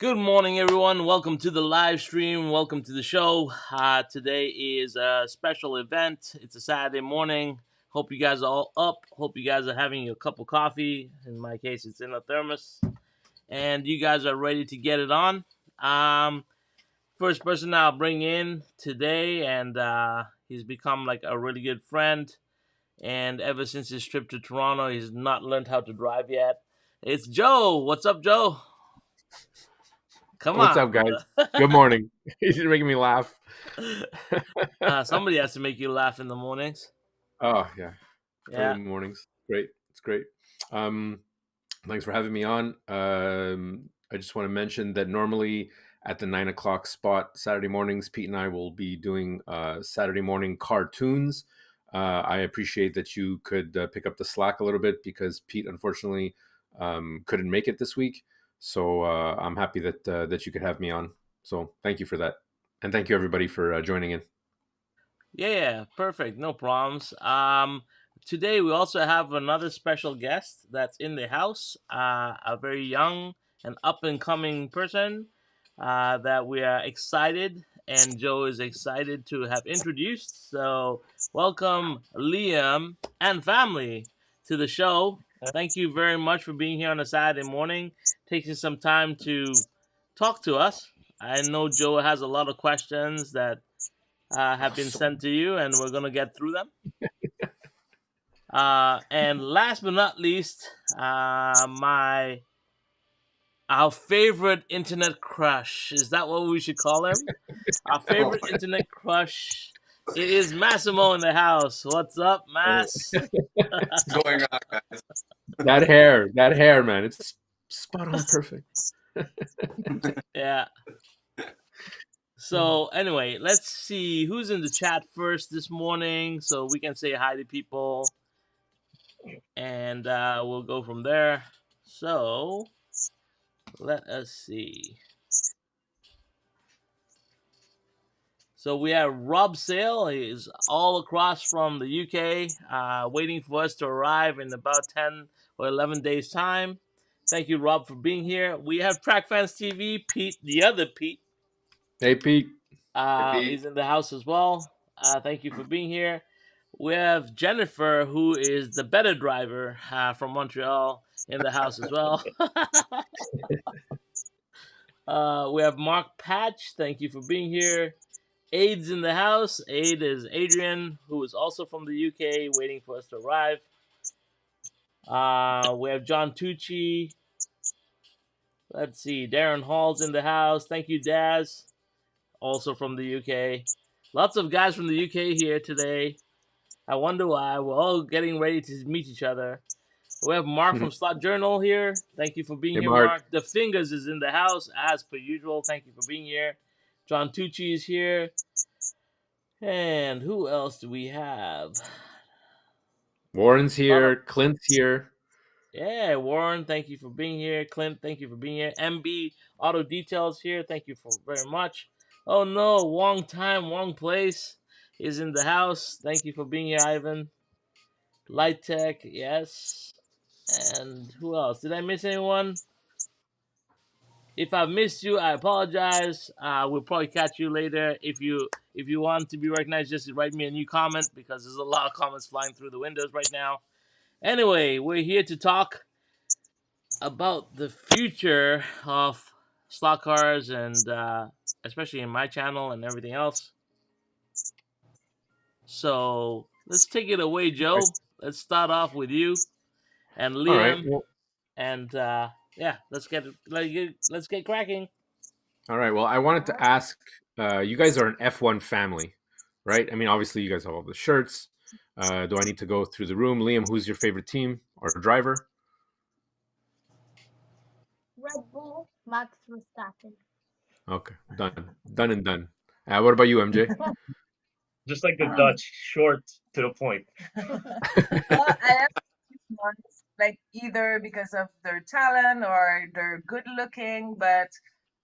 Good morning, everyone. Welcome to the live stream. Welcome to the show. Today is a special event. It's a Saturday morning. Hope you guys are all up. Hope you guys are having a cup of coffee. In my case, it's in a thermos. And you guys are ready to get it on. Um, First person I'll bring in today, and he's become like a really good friend. And ever since his trip to Toronto, he's not learned how to drive yet. It's Joe. What's up, Joe? Come What's on, up, guys? brother. Good morning. You're making me laugh. Somebody has to make you laugh in the mornings. Oh yeah, early Yeah. mornings. Great. It's great. Um, Thanks for having me on. I just want to mention that normally at the 9 o'clock spot Saturday mornings, Pete and I will be doing Saturday morning cartoons. I appreciate that you could pick up the slack a little bit because Pete unfortunately couldn't make it this week. So I'm happy that you could have me on. So thank you for that, and thank you everybody for joining in. Yeah, perfect. No problems. Today we also have another special guest that's in the house, a very young and up and coming person that we are excited, and Joe is excited to have introduced. So, welcome, Liam and family, to the show. Thank you very much for being here on a Saturday morning, taking some time to talk to us. I know Joe has a lot of questions that have been Awesome. sent to you, and we're gonna get through them. And last but not least, my our favorite internet crush. Is that what we should call him? Our favorite internet crush. It is Massimo in the house. What's up, Mass? What's going on, guys? That hair, man, it's spot on, perfect. Yeah. So anyway, let's see who's in the chat first this morning, so we can say hi to people, and we'll go from there. So let us see. So we have Rob Sale. He's all across from the UK, waiting for us to arrive in about 10 or 11 days' time. Thank you, Rob, for being here. We have Track Fans TV. Pete, the other Pete, Hey, Pete. Pete. is in the house as well. Thank you for being here. We have Jennifer, who is the better driver from Montreal, in the house as well. We have Mark Patch. Thank you for being here. Aid's in the house. Aid is Adrian, who is also from the UK, waiting for us to arrive. We have John Tucci. Let's see. Darren Hall's in the house. Thank you, Daz, also from the UK. Lots of guys from the UK here today. I wonder why. We're all getting ready to meet each other. We have Mark from Slot Journal here. Thank you for being Hey, here, Mark. Mark. The Fingers is in the house, as per usual. Thank you for being here. John Tucci is here. And who else do we have? Warren's here. Clint's here. Yeah, Warren, thank you for being here. Clint, thank you for being here. MB Auto Details here. Thank you for very much. Oh no, Wrong Time, Wrong Place is in the house. Thank you for being here, Ivan. Light Tech, yes. And who else? Did I miss anyone? If I've missed you, I apologize. We'll probably catch you later. If you want to be recognized, just write me a new comment because there's a lot of comments flying through the windows right now. Anyway, we're here to talk about the future of slot cars and especially in my channel and everything else. So let's take it away, Joe. Let's start off with you and All right. Liam, and yeah, let's get cracking. All right. Well, I wanted to ask. You guys are an F1 family, right? I mean, obviously, you guys have all the shirts. Do I need to go through the room? Liam, who's your favorite team or driver? Red Bull, Max Verstappen. Okay, done and done. What about you, MJ? Just like the Dutch, short to the point. Well, I have ones like either because of their talent or they're good looking, but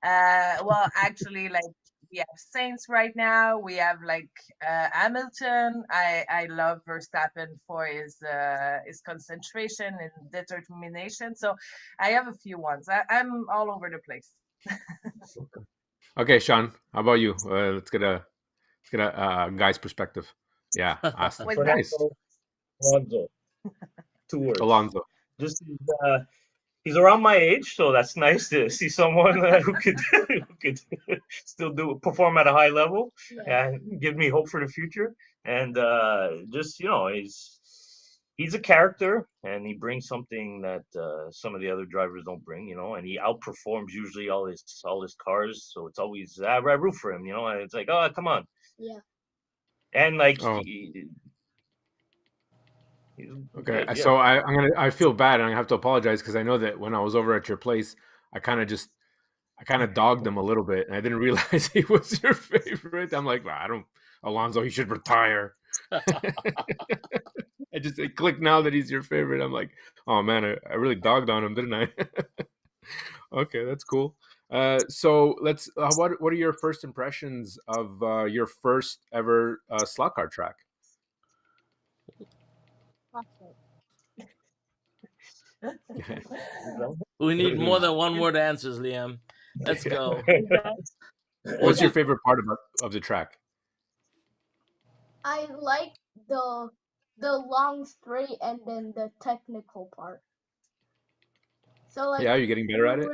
well, actually, like we have Saints right now. We have like Hamilton. I love Verstappen for his concentration and determination. So I have a few ones. I'm all over the place. Okay, Sean, how about you? Let's get a guy's perspective. Yeah, Austin. What's that? Nice. Fernando Alonso. 2 words. Alonso. Just he's around my age, so that's nice to see someone who could who could still perform at a high level Yeah. and give me hope for the future. And just he's a character, and he brings something that some of the other drivers don't bring, and he outperforms usually all his cars. So it's always I root for him, and it's like, oh, come on. Yeah. And like Oh. he's Okay, good, yeah. so I feel bad, and I have to apologize because I know that when I was over at your place, I kind of dogged him a little bit, and I didn't realize he was your favorite. I'm like, well, Alonso, he should retire. It clicked now that he's your favorite. I'm like, oh man, I really dogged on him, didn't I? Okay, that's cool. So let's. What are your first impressions of your first ever slot car track? We need more than one word answers, Liam. Let's go. What's your favorite part of the track? I like the long straight and then the technical part. So like, Yeah, you're getting better at it.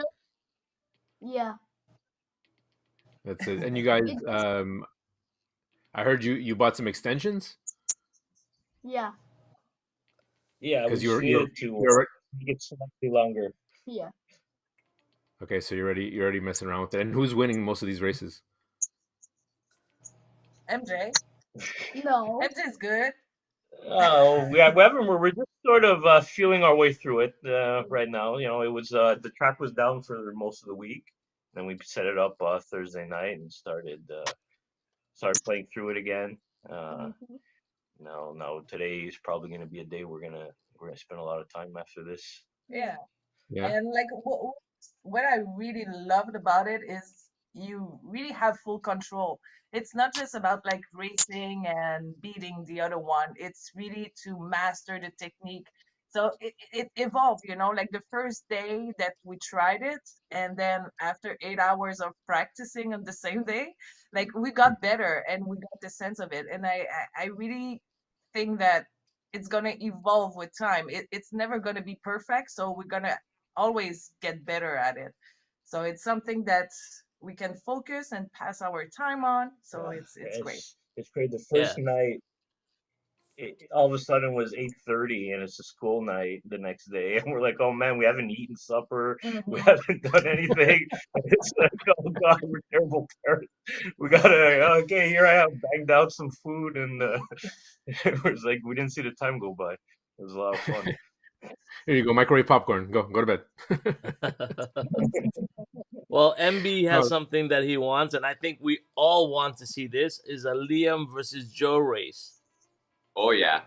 Yeah. That's it. And you guys, I heard you bought some extensions. Yeah. Yeah, because we you're needed to make it slightly longer. Yeah. Okay, so you're already messing around with it. And who's winning most of these races? MJ. No. MJ's good. Oh, we're just sort of feeling our way through it right now. It was the track was down for most of the week. Then we set it up Thursday night and started playing through it again. Now today is probably going to be a day we're gonna spend a lot of time after this. Yeah. Yeah. And like what I really loved about it is you really have full control. It's not just about like racing and beating the other one. It's really to master the technique. So it evolved, like the first day that we tried it, and then after 8 hours of practicing on the same day, like we got better and we got the sense of it. And I really think that it's gonna evolve with time. It's never gonna be perfect, so we're gonna always get better at it. So it's something that we can focus and pass our time on. So it's great. It's great. The first night, all of a sudden was 8:30, and it's a school night the next day, and we're like, oh man, we haven't eaten supper, we haven't done anything. It's like, oh god, we're terrible parents. We gotta okay, here I have banged out some food, and it was like we didn't see the time go by. It was a lot of fun. Here you go, microwave popcorn. Go to bed. Well, MB has something that he wants, and I think we all want to see this, is a Liam versus Joe race. Oh, yeah.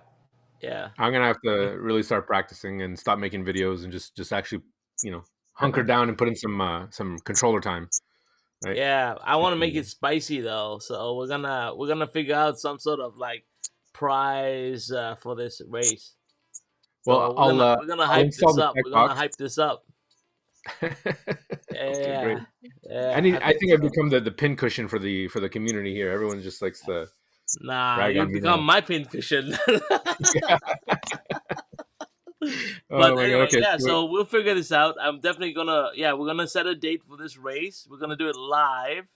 Yeah. I'm going to have to really start practicing and stop making videos and just actually, hunker down and put in some controller time. Right? Yeah, I want to make it spicy though, so we're gonna figure out some sort of like prize for this race. So well, we're gonna hype this up. We're gonna hype this up. Okay, great. Yeah. I think I've become the pin cushion for the community here. Everyone just likes to. Nah, you become my pin cushion. But anyway, okay, so we'll figure this out. I'm definitely we're gonna set a date for this race. We're gonna do it live,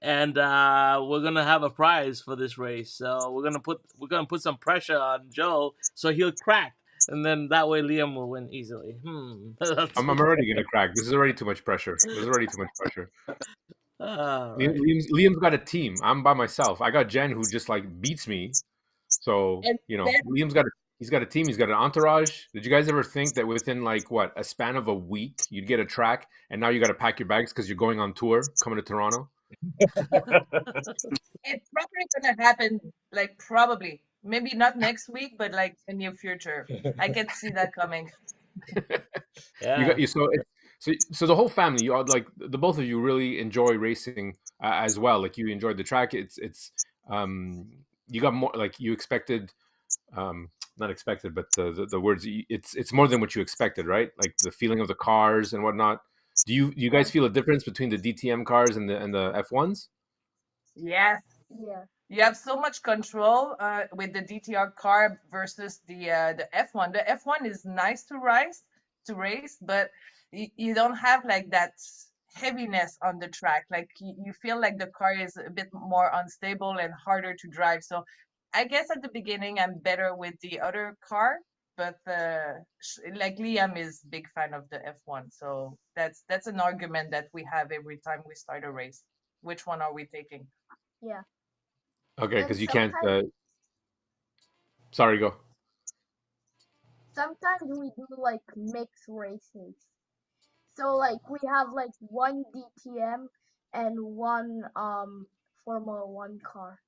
and we're gonna have a prize for this race. So we're gonna put some pressure on Joe so he'll crack, and then that way Liam will win easily. I'm already gonna crack. This is already too much pressure. Right. Liam's got a team. I'm by myself. I got Jen who just like beats me. So Liam's got he's got a team. He's got an entourage. Did you guys ever think that within like a span of a week you'd get a track, and now you got to pack your bags because you're going on tour, coming to Toronto? It's probably gonna happen. Like probably, maybe not next week, but like in the near future. I can see that coming. Yeah. So the whole family, you like the both of you really enjoy racing as well. Like you enjoyed the track. It's you got more like you expected. Not expected, but the words. It's more than what you expected, right? Like the feeling of the cars and whatnot. Do you guys feel a difference between the DTM cars and the F1s? Yes. Yeah. You have so much control with the DTR car versus the F1. The F1 is nice to race, but you don't have like that heaviness on the track. Like you feel like the car is a bit more unstable and harder to drive. So I guess at the beginning I'm better with the other car, but like Liam is big fan of the F1. So that's an argument that we have every time we start a race. Which one are we taking? Yeah. Okay, And because you can't. sometimes Sorry, go. we do like mixed races. So like we have like one DTM and one Formula One car.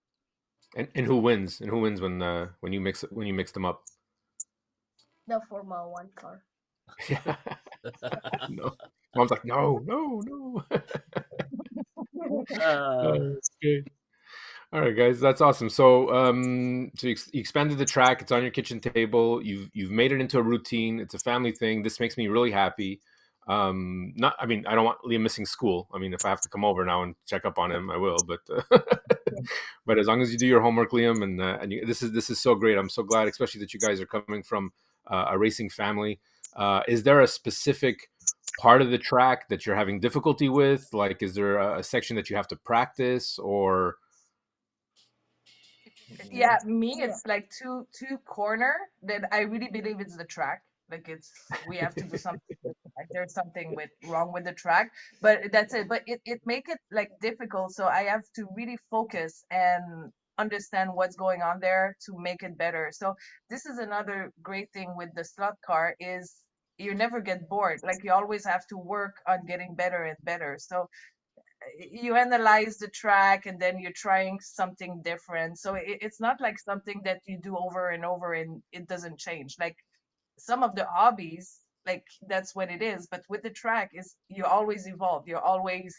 And who wins? And who wins when you mix them up? The Formula One car. Yeah. No. Mom's like, no, no, no. Okay. All right, guys, that's awesome. So you expanded the track. It's on your kitchen table. You've made it into a routine. It's a family thing. This makes me really happy. Not, I mean, I don't want Liam missing school. I mean, if I have to come over now and check up on him, I will. But but as long as you do your homework, Liam, and this is so great. I'm so glad, especially that you guys are coming from a racing family. Is there a specific part of the track that you're having difficulty with? Like, is there a section that you have to practice or? Yeah, me, Yeah. it's like two corner that I really believe it's the track. Like we have to do something with the track. There's something wrong with the track, but that's it. But it make it like difficult, so I have to really focus and understand what's going on there to make it better. So this is another great thing with the slot car is you never get bored. Like you always have to work on getting better and better. So you analyze the track and then you're trying something different, so it's not like something that you do over and over and it doesn't change. Like some of the hobbies, like that's what it is, but with the track is you always evolve, you're always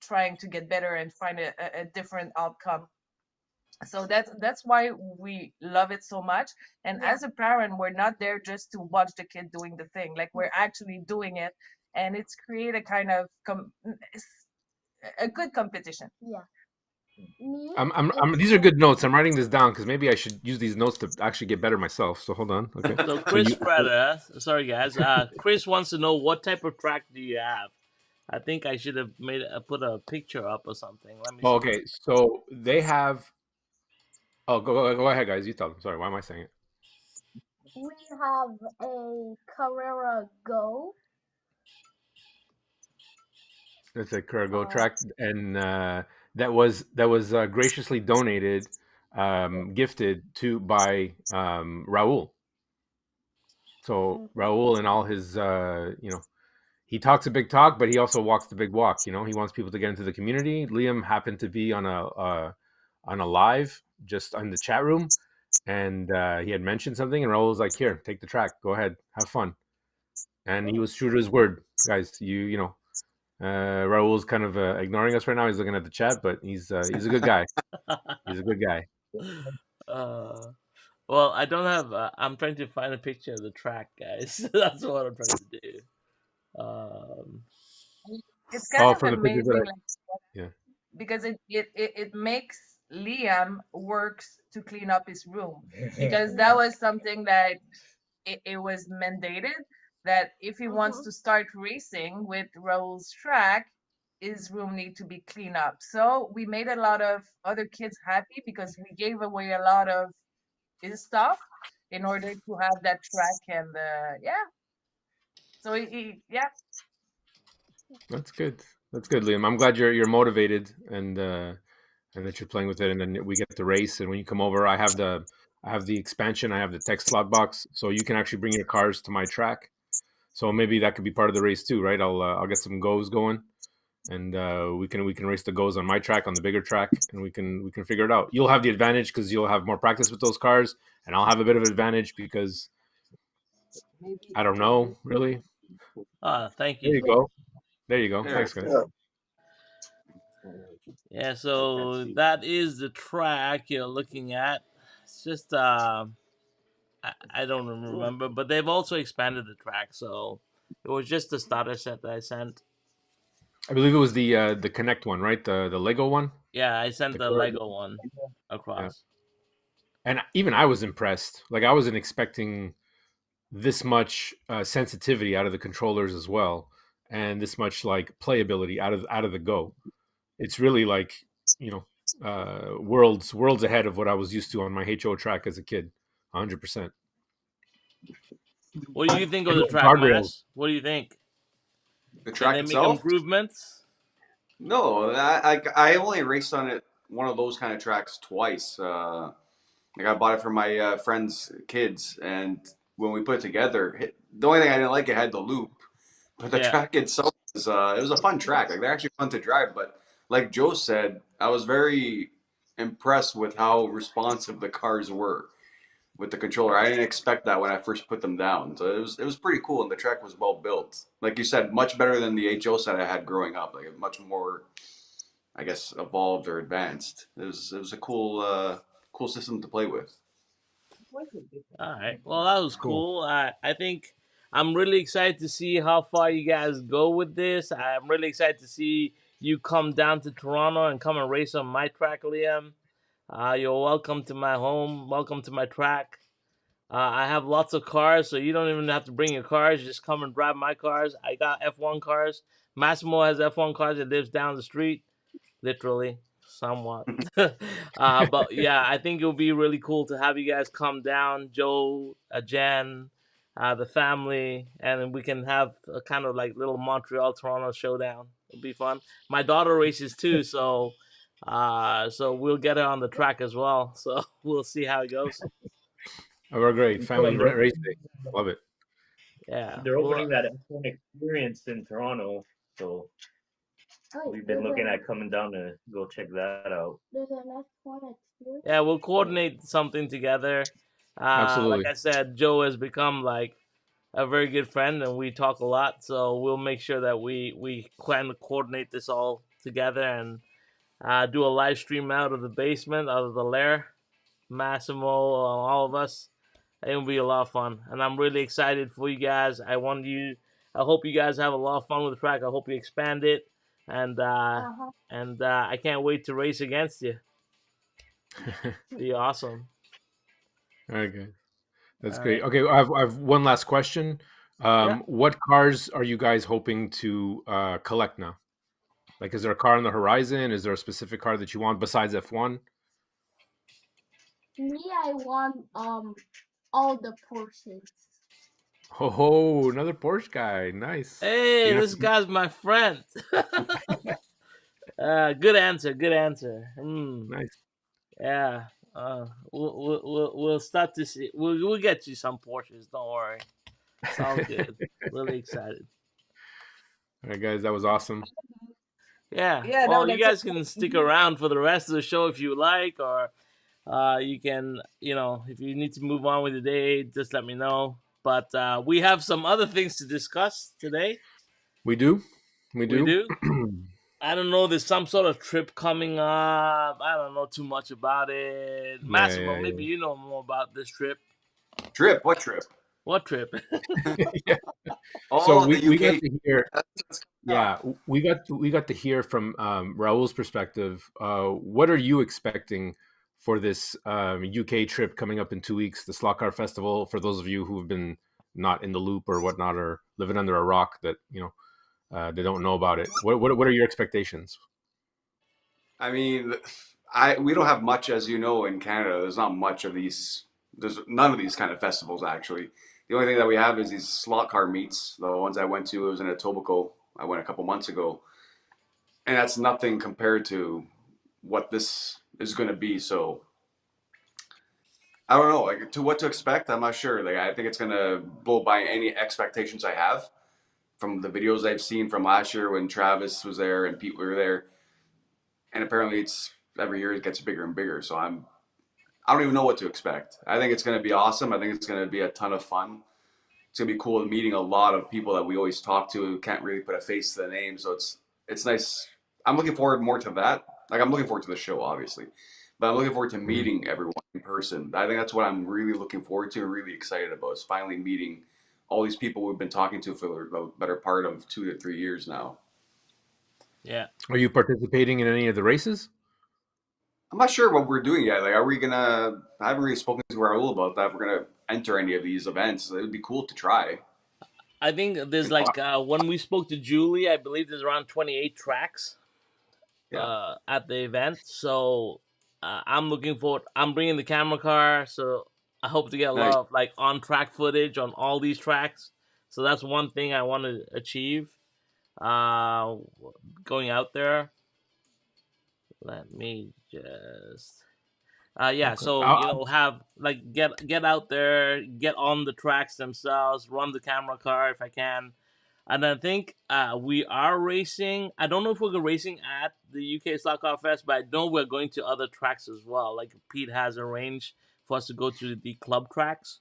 trying to get better and find a different outcome. So that's why we love it so much. And Yeah. as a parent, we're not there just to watch the kid doing the thing, like we're actually doing it, and it's create a kind of a good competition. Yeah. Me, These are good notes. I'm writing this down because maybe I should use these notes to actually get better myself. So hold on. Okay. So So Chris Freda, sorry guys. Chris wants to know what type of track do you have. I think I should have put a picture up or something. Let me see. okay. So they have. Oh, go ahead, guys. You tell them. Sorry, why am I saying it? we have a Carrera Go. It's a Carrera track, and that was graciously donated, gifted to by Raul. So Raul and all his, he talks a big talk, but he also walks the big walk. He wants people to get into the community. Liam happened to be on a live just in the chat room, and he had mentioned something, and Raul was like, "Here, take the track. Go ahead, have fun." And he was true to his word, guys. Raul's kind of ignoring us right now. He's looking at the chat, but he's a good guy. He's a good guy. Well, I don't have. I'm trying to find a picture of the track, guys. That's what I'm trying to do. It's kind of for the pictures amazing, yeah. because it makes Liam works to clean up his room, because that was something that it was mandated that if he wants to start racing with Raul's track, his room need to be cleaned up. So we made a lot of other kids happy because we gave away a lot of his stuff in order to have that track, and yeah. So yeah. That's good. That's good, Liam. I'm glad you're motivated and that you're playing with it, and then we get to race. And when you come over, I have the expansion. I have the text slot box, so you can actually bring your cars to my track. So maybe that could be part of the race too, right? I'll get some goes going, and we can race the goes on my track, on the bigger track, and we can figure it out. You'll have the advantage because you'll have more practice with those cars, and I'll have a bit of advantage because I don't know really. Thank you. There you go. There you go. Yeah. Thanks, guys. Yeah, so that is the track you're looking at. It's just I don't remember, but they've also expanded the track, so it was just the starter set that I sent. I believe it was the Connect one, right? The Lego one. Yeah, I sent The the Carrera. Lego one Yeah. across. And even I was impressed. Like I wasn't expecting this much sensitivity out of the controllers as well, and this much like playability out of the go. It's really like you know worlds ahead of what I was used to on my HO track as a kid. 100%. What do you think of And the the track, guardrails. Mass? What do you think? The Can track they make itself? improvements? No, I only raced on it one of those kind of tracks twice. Like I bought it for my friend's kids, and when we put it together, the only thing I didn't like it had the loop, but the Yeah. track itself was it was a fun track. Like they're actually fun to drive. But like Joe said, I was very impressed with how responsive the cars were with the controller. I didn't expect that when I first put them down. So it was pretty cool, and the track was well built. Like you said, much better than the HO set I had growing up. Like much more, I guess, evolved or advanced. It was a cool system to play with. All right. Well, that was Cool. cool. I think I'm really excited to see how far you guys go with this. I'm really excited to see you come down to Toronto and come and race on my track, Liam. You're welcome to my home. Welcome to my track. I have lots of cars, so you don't even have to bring your cars. Just come and drive my cars. I got F1 cars. Massimo has F1 cars that lives down the street, literally, somewhat. But yeah, I think it would be really cool to have you guys come down, Joe, Jan, the family, and then we can have a kind of like little Montreal Toronto showdown. It'll be fun. My daughter races too, so we'll get her on the track as well. So we'll see how it goes. Oh, we're great. Family And they're race day. Love it. Yeah. they're Well, opening that F1 experience in Toronto, so we've been looking at coming down to go check that out. There's an F1 experience. yeah, we'll coordinate something together. Like Absolutely. I said, Joe has become like a very good friend, and we talk a lot. So we'll make sure that we kind of coordinate this all together and do a live stream out of the basement, out of the lair. Massimo, all of us. It'll be a lot of fun, and I'm really excited for you guys. I hope you guys have a lot of fun with the track. I hope you expand it, and I can't wait to race against you. Be awesome. All right, guys. That's All great. right. Okay, I have one last question. Yeah. What cars are you guys hoping to collect now? Like, is there a car on the horizon? Is there a specific car that you want besides F1? Me, I want all the Porsches. Oh, another Porsche guy. Nice. Hey, You know, this guy's my friend. Good answer. Good answer. nice. Yeah. We'll start to see. We'll get you some Porsches. Don't worry. It's all good. Really excited. All right, guys, that was awesome. Yeah. Yeah, no, Well, you that's guys can stick around for the rest of the show if you like, or you can, if you need to move on with the day, just let me know. But we have some other things to discuss today. We do. We We do. do. I don't know. There's some sort of trip coming up. I don't know too much about it. Massimo, Yeah. maybe you know more about this trip. Trip? What trip? What trip? Yeah. So Oh, the we got UK. to hear. That's Yeah, we got to hear from Raul's perspective. What are you expecting for this UK trip coming up in 2 weeks, the Slot Car Festival? For those of you who have been not in the loop or whatnot, or living under a rock, that they don't know about it. What are your expectations? I mean, we don't have much, as you know, in Canada. There's not much of these. There's none of these kind of festivals actually. The only thing that we have is these slot car meets. The ones I went to, it was in Etobicoke. I went a couple months ago, and that's nothing compared to what this is going to be. So I don't know, like to what to expect. I'm not sure. Like I think it's going to blow by any expectations I have from the videos I've seen from last year when Travis was there and Pete were there, and apparently it's every year it gets bigger and bigger. So I don't even know what to expect. I think it's going to be awesome. I think it's going to be a ton of fun. It's going to be cool meeting a lot of people that we always talk to who can't really put a face to the name. So it's nice. I'm looking forward more to that. Like I'm looking forward to the show, obviously, but I'm looking forward to Mhm. meeting everyone in person. I think that's what I'm really looking forward to and really excited about is finally meeting all these people we've been talking to for the better part of 2 to 3 years now. Yeah. Are you participating in any of the races? I'm not sure what we're doing yet. Like, are we gonna? I haven't really spoken to Raul about that. If we're gonna enter any of these events. It would be cool to try. I think there's like when we spoke to Julie, I believe there's around 28 tracks Yeah, at the event. So I'm looking forward. I'm bringing the camera car, so I hope to get a nice. lot of like on track footage on all these tracks. So that's one thing I want to achieve. Uh, Going out there. Let me just. Yeah, Okay. so have like get out there, get on the tracks themselves, run the camera car if I can, and I think we are racing. I don't know if we're racing at the UK Stock Car Fest, but I know we're going to other tracks as well. Like Pete has arranged for us to go to the club tracks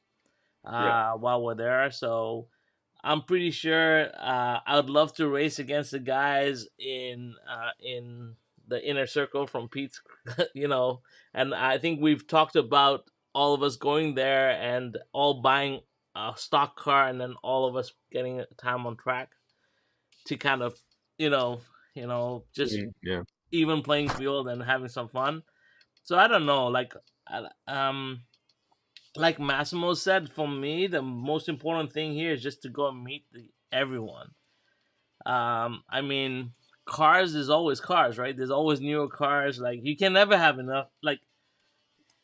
Yeah, while we're there. So I'm pretty sure I would love to race against the guys in the inner circle from Pete's, you know. And I think we've talked about all of us going there and all buying a stock car, and then all of us getting a time on track to kind of, you know, just Yeah. even playing field and having some fun. So I don't know, like Massimo said, for me, the most important thing here is just to go and meet everyone. I mean, cars is always cars, right? There's always newer cars. Like you can never have enough. Like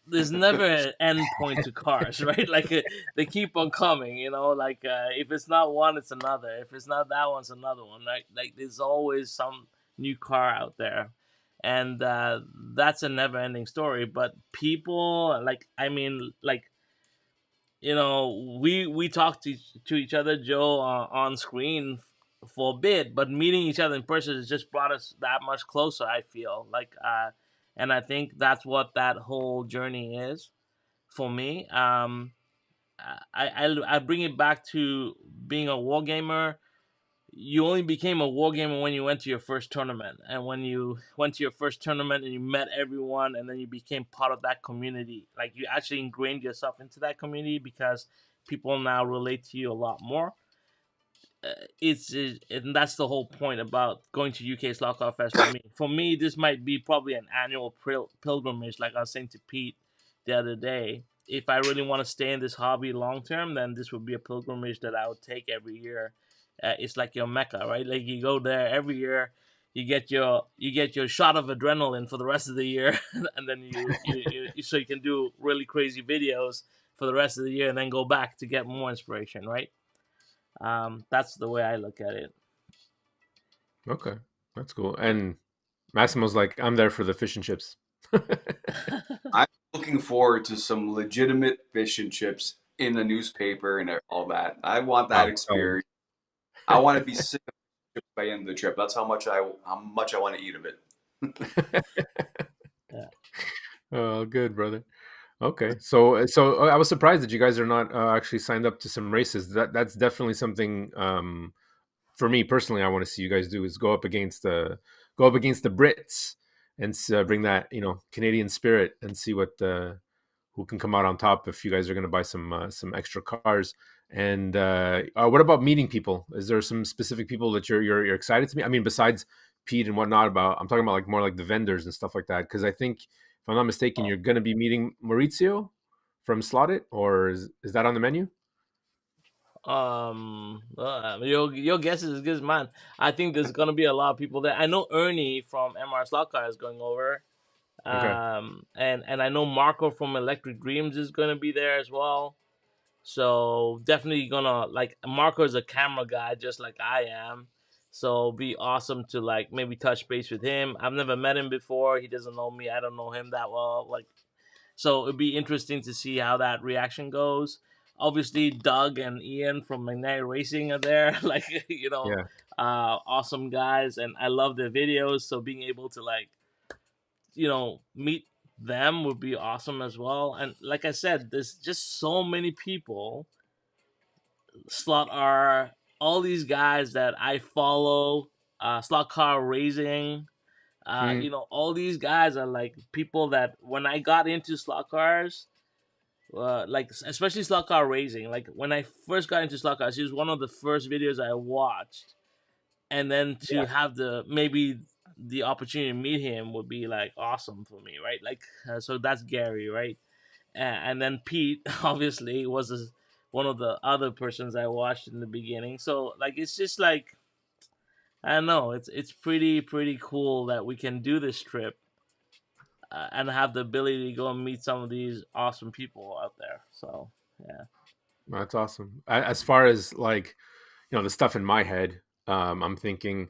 there's never an end point to cars, right? Like they keep on coming. Like if it's not one, it's another. If it's not that one, it's another one. Right? Like there's always some new car out there, and that's a never-ending story. But people, like I mean, like we talk to each other, Joe, on screen for a bit, but meeting each other in person has just brought us that much closer. I feel like, and I think that's what that whole journey is for me. I bring it back to being a war gamer. You only became a war gamer when you went to your first tournament, and when you went to your first tournament and you met everyone, and then you became part of that community. Like you actually ingrained yourself into that community because people now relate to you a lot more. And that's the whole point about going to UK Slaughter Fest for me. For me, this might be probably an annual pilgrimage, like I was saying to Pete the other day. If I really want to stay in this hobby long term, then this would be a pilgrimage that I would take every year. It's like your mecca, right? Like you go there every year, you get your shot of adrenaline for the rest of the year, and then so you can do really crazy videos for the rest of the year, and then go back to get more inspiration, right? That's the way I look at it. Okay, that's cool. And Massimo's like, I'm there for the fish and chips. I'm looking forward to some legitimate fish and chips in the newspaper and all that. I want that Oh. experience. I want to be sick of chips by the end of the trip. That's how much I want to eat of it. Yeah. Oh, good, brother. Okay, so I was surprised that you guys are not actually signed up to some races. That's definitely something for me personally. I want to see you guys do is go up against the Brits and bring that Canadian spirit and see what who can come out on top if you guys are going to buy some extra cars. And what about meeting people? Is there some specific people that you're excited to meet? I mean, besides Pete and whatnot, I'm talking about like more like the vendors and stuff like that. Because I think, if I'm not mistaken, you're going to be meeting Maurizio from Slotted, or is that on the menu? Your guess is as good as mine. I think there's gonna be a lot of people there. I know Ernie from MR Slot Car is going over. Okay. And I know Marco from Electric Dreams is gonna be there as well. So definitely gonna like Marco is a camera guy just like I am. So it'd be awesome to like maybe touch base with him. I've never met him before. He doesn't know me. I don't know him that well. Like so it'd be interesting to see how that reaction goes. Obviously Doug and Ian from Magnetic Racing are there. Like, Yeah. awesome guys, and I love their videos. So being able to like, meet them would be awesome as well. And like I said, there's just so many people. Slot are all these guys that I follow. Slot car racing. Mm, All these guys are like people that when I got into slot cars, like especially slot car racing, like when I first got into slot cars, it was one of the first videos I watched, and then to Yeah. have the maybe the opportunity to meet him would be like awesome for me, right? Like, so that's Gary, right? And then Pete obviously was one of the other persons I watched in the beginning. So like it's just like I don't know, it's pretty cool that we can do this trip and have the ability to go and meet some of these awesome people out there. So yeah. That's awesome. As far as like, the stuff in my head, I'm thinking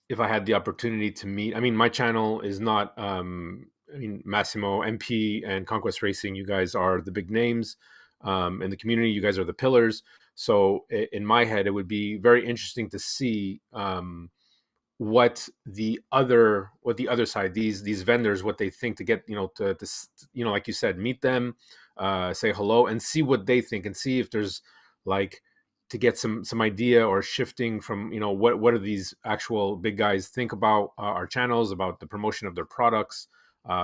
if I had the opportunity to meet, I mean, my channel is not, I mean, Massimo, MP, and Conquest Racing, you guys are the big names in the community. You guys are the pillars. So in my head, it would be very interesting to see what the other side, these vendors, what they think, to get, like you said, meet them, say hello, and see what they think, and see if there's like, to get some idea or shifting from, what do these actual big guys think about our channels, about the promotion of their products,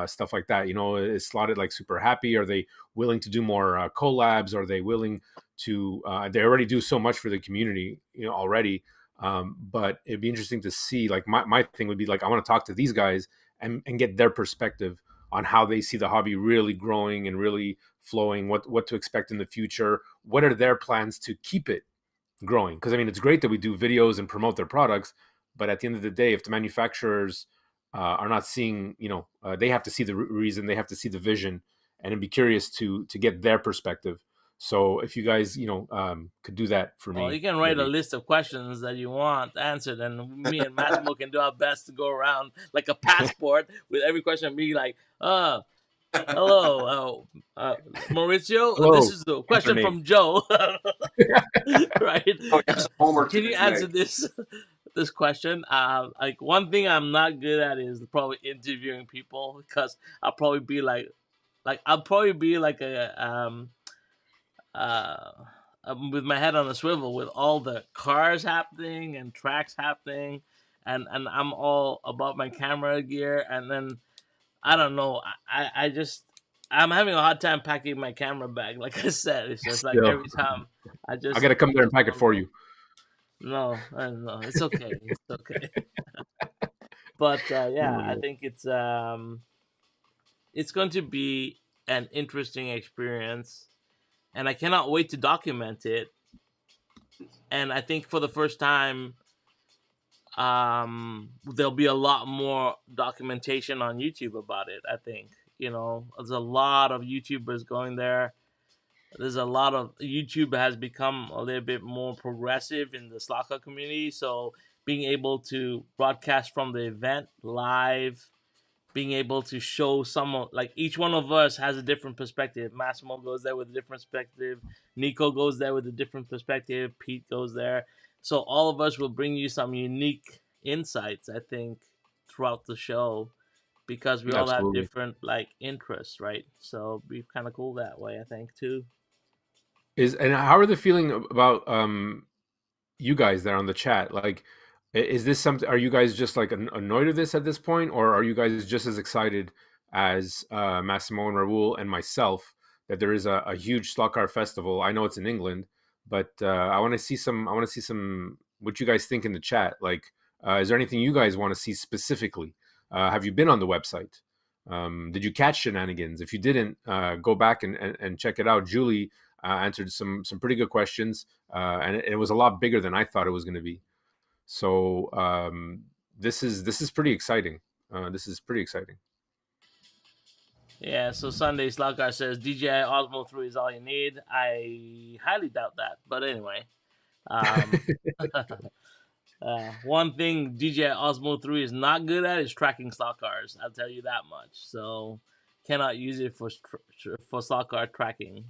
stuff like that. Is Slotted like super happy? Are they willing to do more collabs? Are they willing to they already do so much for the community, already. But it'd be interesting to see, like, my thing would be like, I want to talk to these guys and get their perspective on how they see the hobby really growing and really flowing, what to expect in the future, what are their plans to keep it growing. Because I mean, it's great that we do videos and promote their products, but at the end of the day, if the manufacturers are not seeing, they have to see the reason, they have to see the vision, and I'd be curious to get their perspective. So if you guys, could do that for Well, me, you can write a maybe. list of questions that you want answered, and me and Massimo can do our best to go around like a passport with every question being like, hello, Maurizio. This Hello, is the answer question me. from Joe, right? Oh, you have some homework to Can do you answer tonight. this question? Like one thing I'm not good at is probably interviewing people because I'll probably be like uh, with my head on a swivel with all the cars happening and tracks happening, and I'm all about my camera gear, and then I don't know, I just I'm having a hard time packing my camera bag. Like I said, it's just like Still, every time I I just gotta come I there and just pack it don't for know. you. No, no, it's okay, it's okay. But yeah, I Oh, think it's going to be an interesting experience, and I cannot wait to document it. And I think for the first time, there'll be a lot more documentation on YouTube about it. I think there's a lot of YouTubers going there. There's a lot of YouTube has become a little bit more progressive in the Slacker community, so being able to broadcast from the event live, being able to show someone, like, each one of us has a different perspective. Massimo goes there with a different perspective, Nico goes there with a different perspective, Pete goes there, so all of us will bring you some unique insights, I think, throughout the show, because we all have absolutely. different like interests, right? So it'd be kind of cool that way, I think, too. And how are they feeling about you guys there on the chat? Like, is this something? Are you guys just like annoyed of this at this point, or are you guys just as excited as Massimo and Raul and myself that there is a huge slot car festival? I know it's in England, but I want to see some. I want to see some. What you guys think in the chat? Like, is there anything you guys want to see specifically? Have you been on the website? Did you catch shenanigans? If you didn't, go back and check it out. Julie answered some pretty good questions, and it was a lot bigger than I thought it was going to be. So this is pretty exciting. This is pretty exciting. Yeah, so Sunday Sluggar says DJI Osmo 3 is all you need. I highly doubt that, but anyway. Um, one thing DJI Osmo 3 is not good at is tracking slot cars. I'll tell you that much. So cannot use it for slot car tracking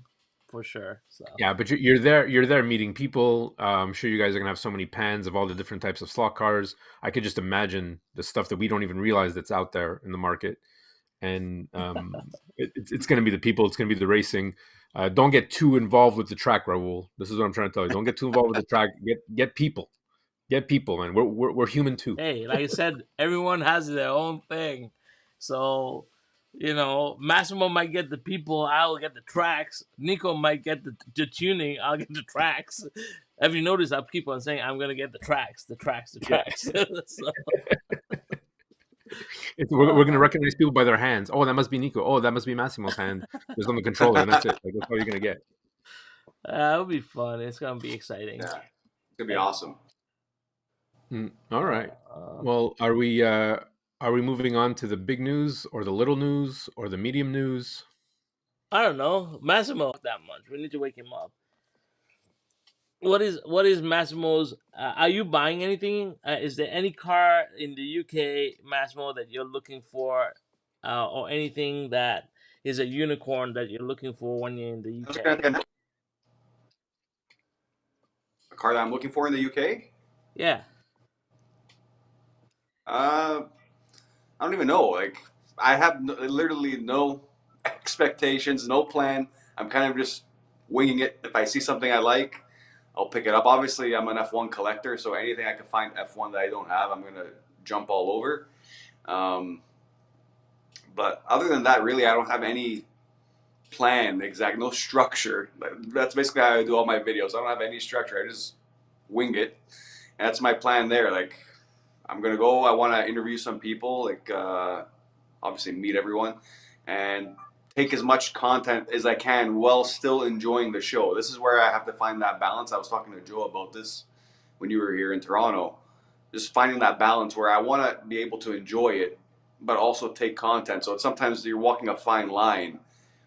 for sure. So Yeah, but you're there meeting people. I'm sure you guys are gonna have so many pans of all the different types of slot cars. I could just imagine the stuff that we don't even realize that's out there in the market. And it's going to be the people, it's going to be the racing. Don't get too involved with the track, Raul. This is what I'm trying to tell you. Don't get too involved with the track. Get people, man. We're human too. hey, like I said, everyone has their own thing. So, Massimo might get the people, I'll get the tracks. Nico might get the tuning, I'll get the tracks. Have you noticed I keep on saying I'm gonna get the tracks, the tracks, the Yeah. tracks? So, we're gonna recognize people by their hands. Oh, that must be Nico. Oh, that must be Massimo's hand. Just on the controller, and that's it. Like that's all you're gonna get. It'll be fun. It's gonna be exciting. Yeah, it's gonna be awesome. All right. Well, are we moving on to the big news or the little news or the medium news? I don't know. Massimo that much. We need to wake him up. What is Massimo's? Are you buying anything? Is there any car in the UK, Massimo, that you're looking for, or anything that is a unicorn that you're looking for when you're in the UK? A car that I'm looking for in the UK? Yeah. I don't even know. Like, I have literally no expectations, no plan. I'm kind of just winging it. If I see something I like, I'll pick it up. Obviously, I'm an F1 collector, so anything I can find F1 that I don't have, I'm gonna jump all over. But other than that, really, I don't have any plan exact, no structure. That's basically how I do all my videos. I don't have any structure. I just wing it, and that's my plan there. Like, I'm gonna go. I want to interview some people, like obviously meet everyone, and take as much content as I can while still enjoying the show. This is where I have to find that balance. I was talking to Joe about this when you were here in Toronto. Just finding that balance where I want to be able to enjoy it, but also take content. So sometimes you're walking a fine line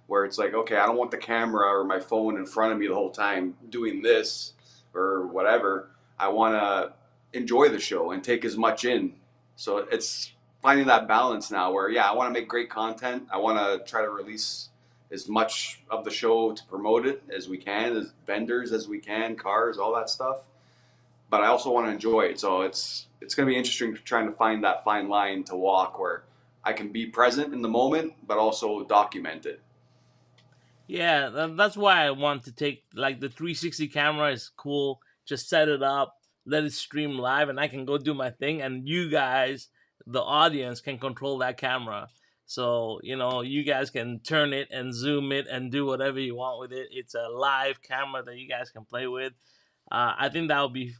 where it's like, okay, I don't want the camera or my phone in front of me the whole time doing this or whatever. I want to enjoy the show and take as much in. So it's finding that balance now where, yeah, I want to make great content. I want to try to release as much of the show to promote it as we can, as vendors as we can, cars, all that stuff. But I also want to enjoy it. So it's going to be interesting trying to find that fine line to walk where I can be present in the moment, but also document it. Yeah, that's why I want to take, like, the 360 camera is cool. Just set it up, let it stream live, and I can go do my thing. And you guys, the audience, can control that camera. So, you guys can turn it and zoom it and do whatever you want with it. It's a live camera that you guys can play with. I think that would be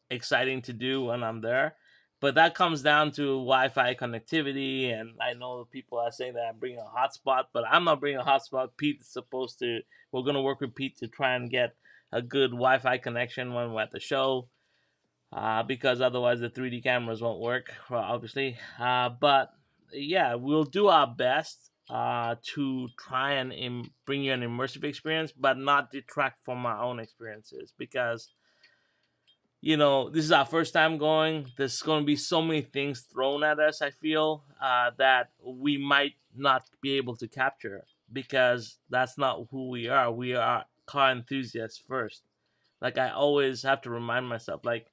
exciting to do when I'm there. But that comes down to Wi-Fi connectivity, and I know people are saying that I'm bringing a hotspot, but I'm not bringing a hotspot. Pete's supposed to. We're gonna work with Pete to try and get a good Wi-Fi connection when we're at the show, because otherwise the 3D cameras won't work, obviously. But yeah, we'll do our best to try and bring you an immersive experience, but not detract from our own experiences, because this is our first time going. There's going to be so many things thrown at us, I feel, that we might not be able to capture, because that's not who we are. We are car enthusiasts first. Like, I always have to remind myself, like,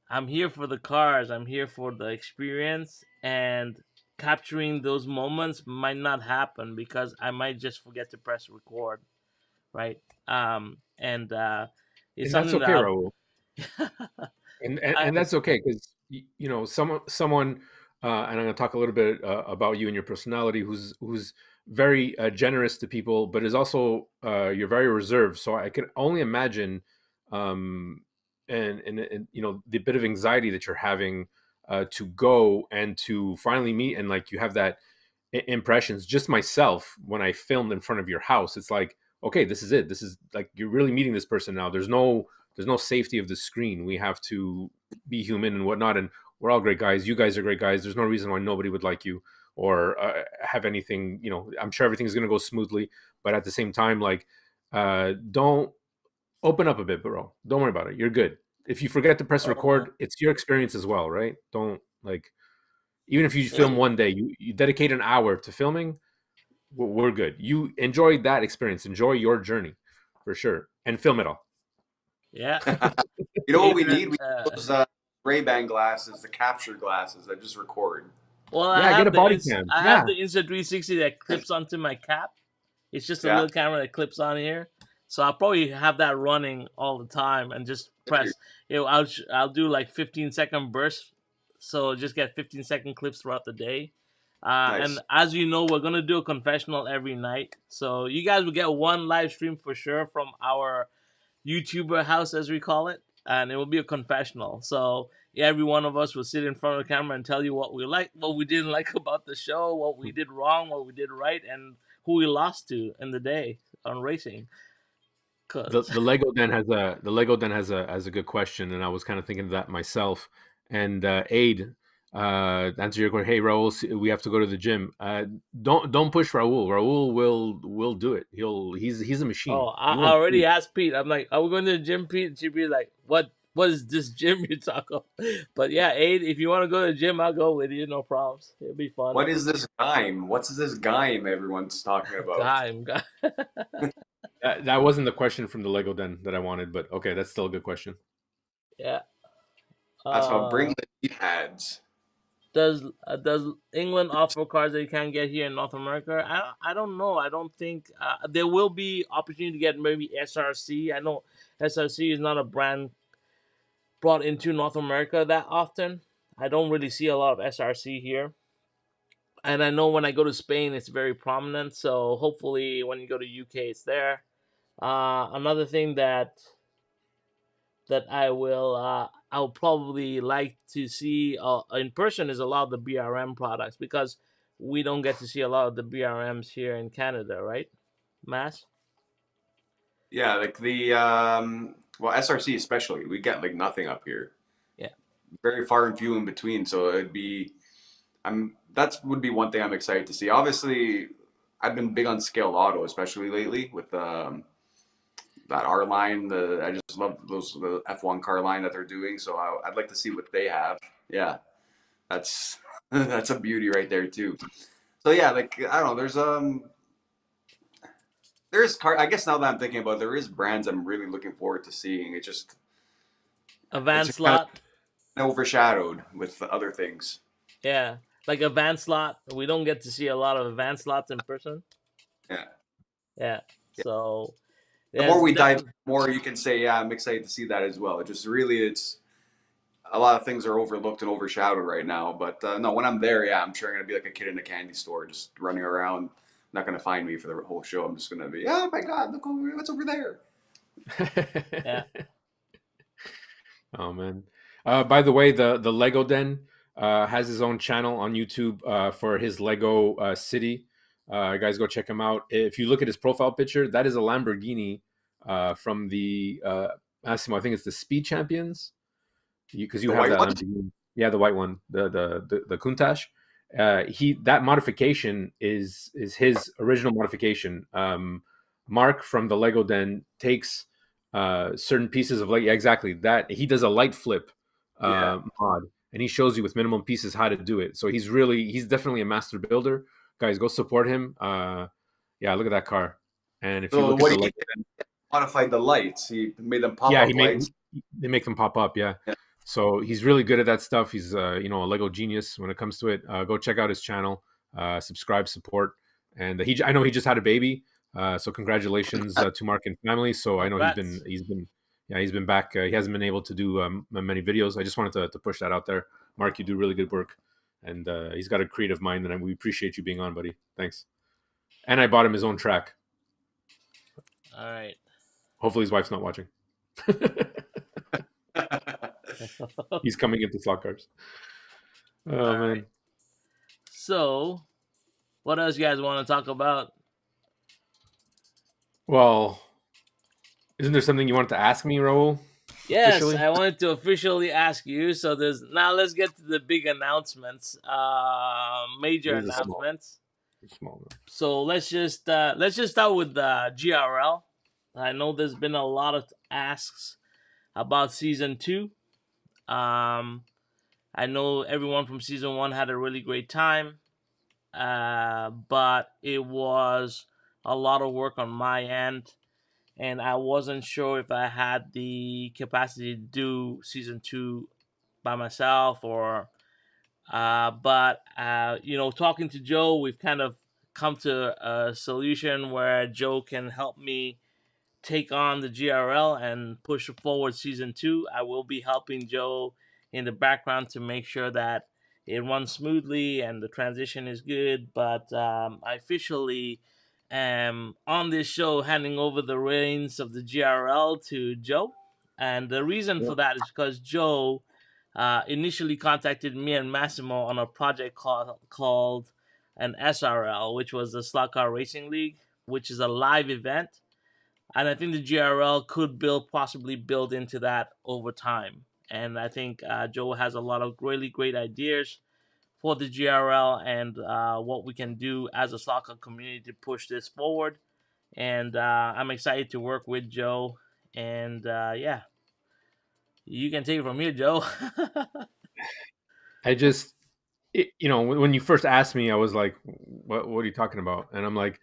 I'm here for the cars, I'm here for the experience, and capturing those moments might not happen because I might just forget to press record, right? And it's And that's something okay, that Raul. And that's okay, because someone and I'm going to talk a little bit about you and your personality, who's very generous to people, but is also you're very reserved. So I can only imagine, and the bit of anxiety that you're having to go and to finally meet, and like you have that impressions. Just myself, when I filmed in front of your house, it's like, okay, this is it. This is like, you're really meeting this person now. There's no safety of the screen. We have to be human and whatnot. And we're all great guys. You guys are great guys. There's no reason why nobody would like you or have anything, I'm sure everything's going to go smoothly, but at the same time, like, don't open up a bit, bro. Don't worry about it. You're good. If you forget to press record, it's your experience as well, right? Don't, like, even if you film one day, you dedicate an hour to filming, we're good. You enjoy that experience. Enjoy your journey for sure. And film it all. Yeah. You know what we need? We need those Ray-Ban glasses, the capture glasses that just record. Well, Yeah, I get a body cam. have the Insta360 that clips onto my cap. It's just a little camera that clips on here. So I'll probably have that running all the time and just press. I'll do like 15-second bursts. So just get 15-second clips throughout the day. Nice. And as you know, we're going to do a confessional every night. So you guys will get one live stream for sure from our YouTuber house, as we call it. And it will be a confessional. So every one of us will sit in front of the camera and tell you what we like, what we didn't like about the show, what we did wrong, what we did right, and who we lost to in the day on racing. Cause The Lego Den has a good question, and I was kind of thinking of that myself. And Aid, answer your question. Hey, Raul, we have to go to the gym. Don't push Raul. Raul will do it. He's a machine. oh, You I won't see already it. asked Pete. I'm like, are we going to the gym, Pete? And she'd be like, what is this gym you're talking about? But yeah, Aid, if you want to go to the gym, I'll go with you. No problems. It'll be fun. What is this Gaim? What's this Gaim everyone's talking about? Guy. That wasn't the question from the Lego Den that I wanted, but okay, that's still a good question. Yeah. That's about bring Uh, the knee pads. does England offer cars that you can't get here in North America? I don't know. I don't think there will be opportunity to get maybe SRC. I know SRC is not a brand brought into North America that often. I don't really see a lot of SRC here. And I know when I go to Spain, it's very prominent. So hopefully, when you go to UK, it's there. Another thing that I'll probably like to see in person is a lot of the BRM products because we don't get to see a lot of the BRMs here in Canada, right? Mass? Yeah, like the well, SRC especially, we get like nothing up here. Yeah. Very far and few in between. So it'd be that would be one thing I'm excited to see. Obviously, I've been big on scaled auto, especially lately with that R line. I just love the F1 car line that they're doing. So I'd like to see what they have. Yeah, that's that's a beauty right there too. So yeah, like I don't know. There's car. I guess now that I'm thinking about it, there is brands I'm really looking forward to seeing. A It's van just kind slot. of overshadowed with the other things. Yeah. Like a van slot. We don't get to see a lot of van slots in person. Yeah. Yeah. So, The yeah, more it's we dive, definitely. the more you can say, yeah, I'm excited to see that as well. It just really, it's a lot of things are overlooked and overshadowed right now. But no, when I'm there, yeah, I'm sure I'm gonna be like a kid in a candy store, just running around. Not gonna find me for the whole show. I'm just gonna be, oh my god, look over, what's over there? Yeah. Oh man! By the way, the Lego Den has his own channel on YouTube for his Lego city. Guys, go check him out. If you look at his profile picture, that is a Lamborghini from the Massimo. I think it's the Speed Champions. Because you The have white that one? Lamborghini. Yeah, the white one, the Countach. That modification is his original modification. Mark from the Lego Den takes certain pieces of Lego. Yeah, exactly that. He does a light flip Yeah. mod, and he shows you with minimum pieces how to do it. So he's definitely a master builder. Guys, go support him. Yeah, look at that car. And if you So look at what the do you Lego, modified the lights? He made them pop yeah, up lights. they make them pop up. Yeah. Yeah. So he's really good at that stuff. He's a Lego genius when it comes to it. Go check out his channel, subscribe, support, and I know he just had a baby. So congratulations to Mark and family. So I know Congrats. he's been back. He hasn't been able to do many videos. I just wanted to push that out there. Mark, you do really good work, and he's got a creative mind, and we appreciate you being on, buddy. Thanks. And I bought him his own track. All right. Hopefully his wife's not watching. He's coming into slot cars. Oh All man. right. So, what else you guys want to talk about? Well, isn't there something you wanted to ask me, Raul? Yes, Officially? I wanted to officially ask you. So there's now. Let's get to the big announcements. Major This is announcements. small. So let's just start with the GRL. I know there's been a lot of asks about season 2. I know everyone from season 1 had a really great time, but it was a lot of work on my end, and I wasn't sure if I had the capacity to do season 2 by myself or but talking to Joe, we've kind of come to a solution where Joe can help me take on the GRL and push forward season 2. I will be helping Joe in the background to make sure that it runs smoothly and the transition is good. But I officially am on this show handing over the reins of the GRL to Joe. And the reason for that is because Joe initially contacted me and Massimo on a project called an SRL, which was the Slot Car Racing League, which is a live event. And I think the GRL could possibly build into that over time. And I think Joe has a lot of really great ideas for the GRL and what we can do as a soccer community to push this forward. And I'm excited to work with Joe. And yeah, you can take it from here, Joe. I just, when you first asked me, I was like, what are you talking about? And I'm like,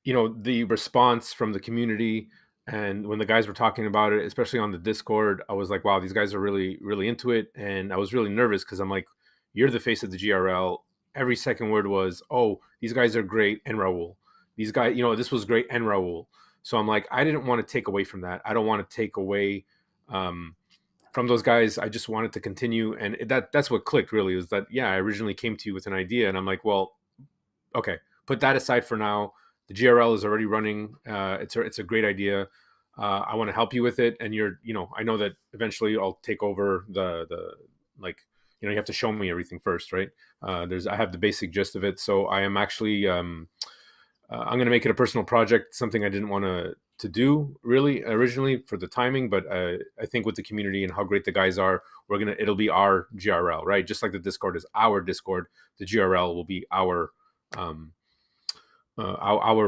the response from the community, and when the guys were talking about it, especially on the Discord, I was like, wow, these guys are really, really into it. And I was really nervous because I'm like, you're the face of the GRL. Every second word was, oh, these guys are great, and Raul. These guys, this was great, and Raul. So I'm like, I didn't want to take away from that. I don't want to take away from those guys. I just wanted to continue. And that's what clicked, really, is that, yeah, I originally came to you with an idea, and I'm like, well, okay, put that aside for now. The GRL is already running. It's a great idea. I want to help you with it, and I know that eventually I'll take over the like, you have to show me everything first, right? I have the basic gist of it, so I am actually I'm going to make it a personal project, something I didn't want to do really originally for the timing, but I think with the community and how great the guys are, it'll be our GRL, right? Just like the Discord is our Discord, the GRL will be our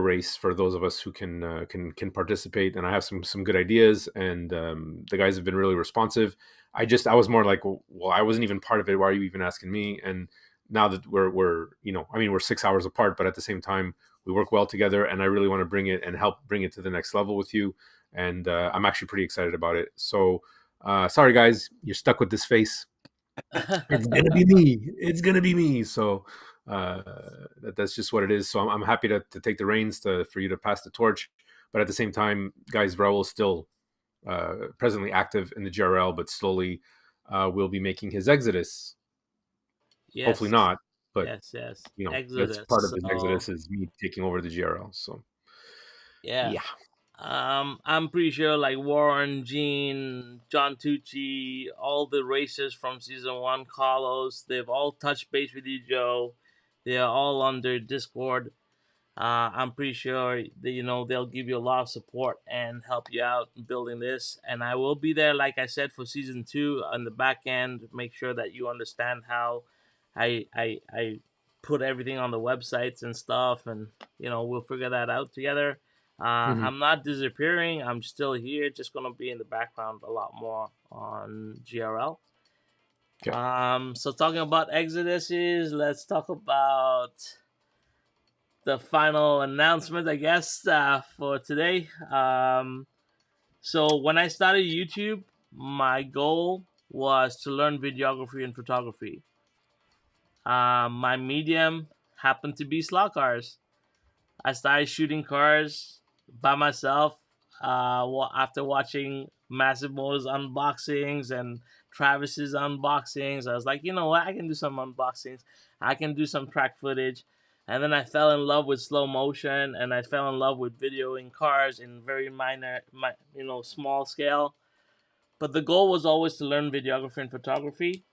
race for those of us who can participate. And I have some good ideas, and the guys have been really responsive. I was more like, well, I wasn't even part of it. Why are you even asking me? And now that we're 6 hours apart, but at the same time, we work well together, and I really want to bring it and help bring it to the next level with you. And I'm actually pretty excited about it. So sorry, guys, you're stuck with this face. It's gonna be me. It's gonna be me. So that's just what it is. So I'm happy to take the reins for you to pass the torch. But at the same time, guys, Raul is still presently active in the GRL, but slowly will be making his exodus. Yes. Hopefully not, but yes. That's part of his exodus is me taking over the GRL. So yeah. I'm pretty sure like Warren, Gene, John Tucci, all the racers from season 1, Carlos, they've all touched base with you, Joe. They are all on their Discord. I'm pretty sure that, they'll give you a lot of support and help you out in building this. And I will be there, like I said, for season 2 on the back end. Make sure that you understand how I put everything on the websites and stuff, and we'll figure that out together. I'm not disappearing. I'm still here. Just gonna be in the background a lot more on GRL. Okay. So talking about exoduses, let's talk about the final announcement, I guess, for today. So when I started YouTube, my goal was to learn videography and photography. My medium happened to be slot cars. I started shooting cars by myself after watching Massimo's unboxings and Travis's unboxings. I was like, you know what? I can do some unboxings. I can do some track footage. And then I fell in love with slow motion, and I fell in love with videoing cars in very small scale. But the goal was always to learn videography and photography.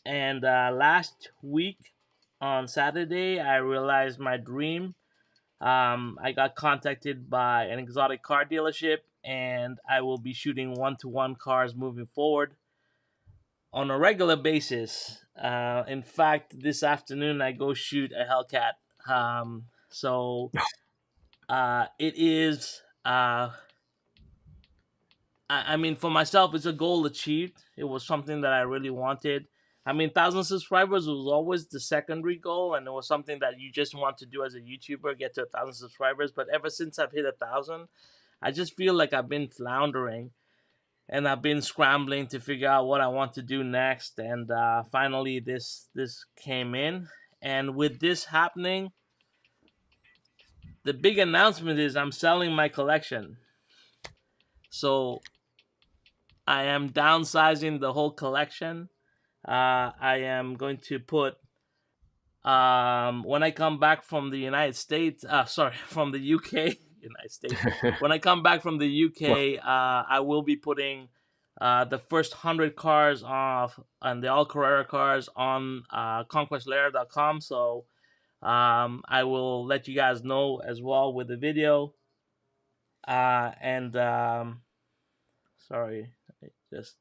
And last week on Saturday, I realized my dream. I got contacted by an exotic car dealership, and I will be shooting one-to-one cars moving forward on a regular basis. In fact, this afternoon I go shoot a Hellcat. So it is. I mean, for myself, it's a goal achieved. It was something that I really wanted. I mean, 1,000 subscribers was always the secondary goal, and it was something that you just want to do as a YouTuber, get to 1,000 subscribers. But ever since I've hit 1,000, I just feel like I've been floundering, and I've been scrambling to figure out what I want to do next. And finally, this came in, and with this happening, the big announcement is I'm selling my collection. So I am downsizing the whole collection. I am going to put when I come back from the United States. From the UK, United States. When I come back from the UK, I will be putting the first 100 cars off, and they're all Carrera cars on conquestlair.com. So I will let you guys know as well with the video. And sorry, just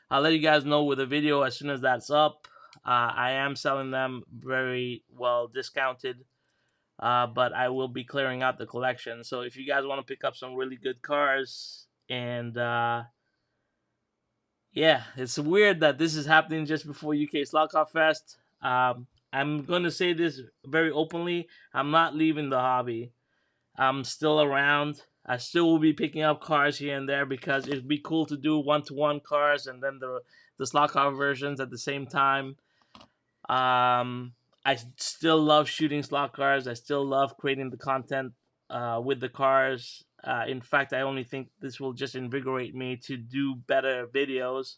I'll let you guys know with the video as soon as that's up. I am selling them very well discounted, but I will be clearing out the collection. So if you guys want to pick up some really good cars, and yeah, it's weird that this is happening just before UK Slot Car Fest. I'm going to say this very openly. I'm not leaving the hobby. I'm still around. I still will be picking up cars here and there because it'd be cool to do one-to-one cars and then the slot car versions at the same time. I still love shooting slot cars. I still love creating the content with the cars. In fact, I only think this will just invigorate me to do better videos.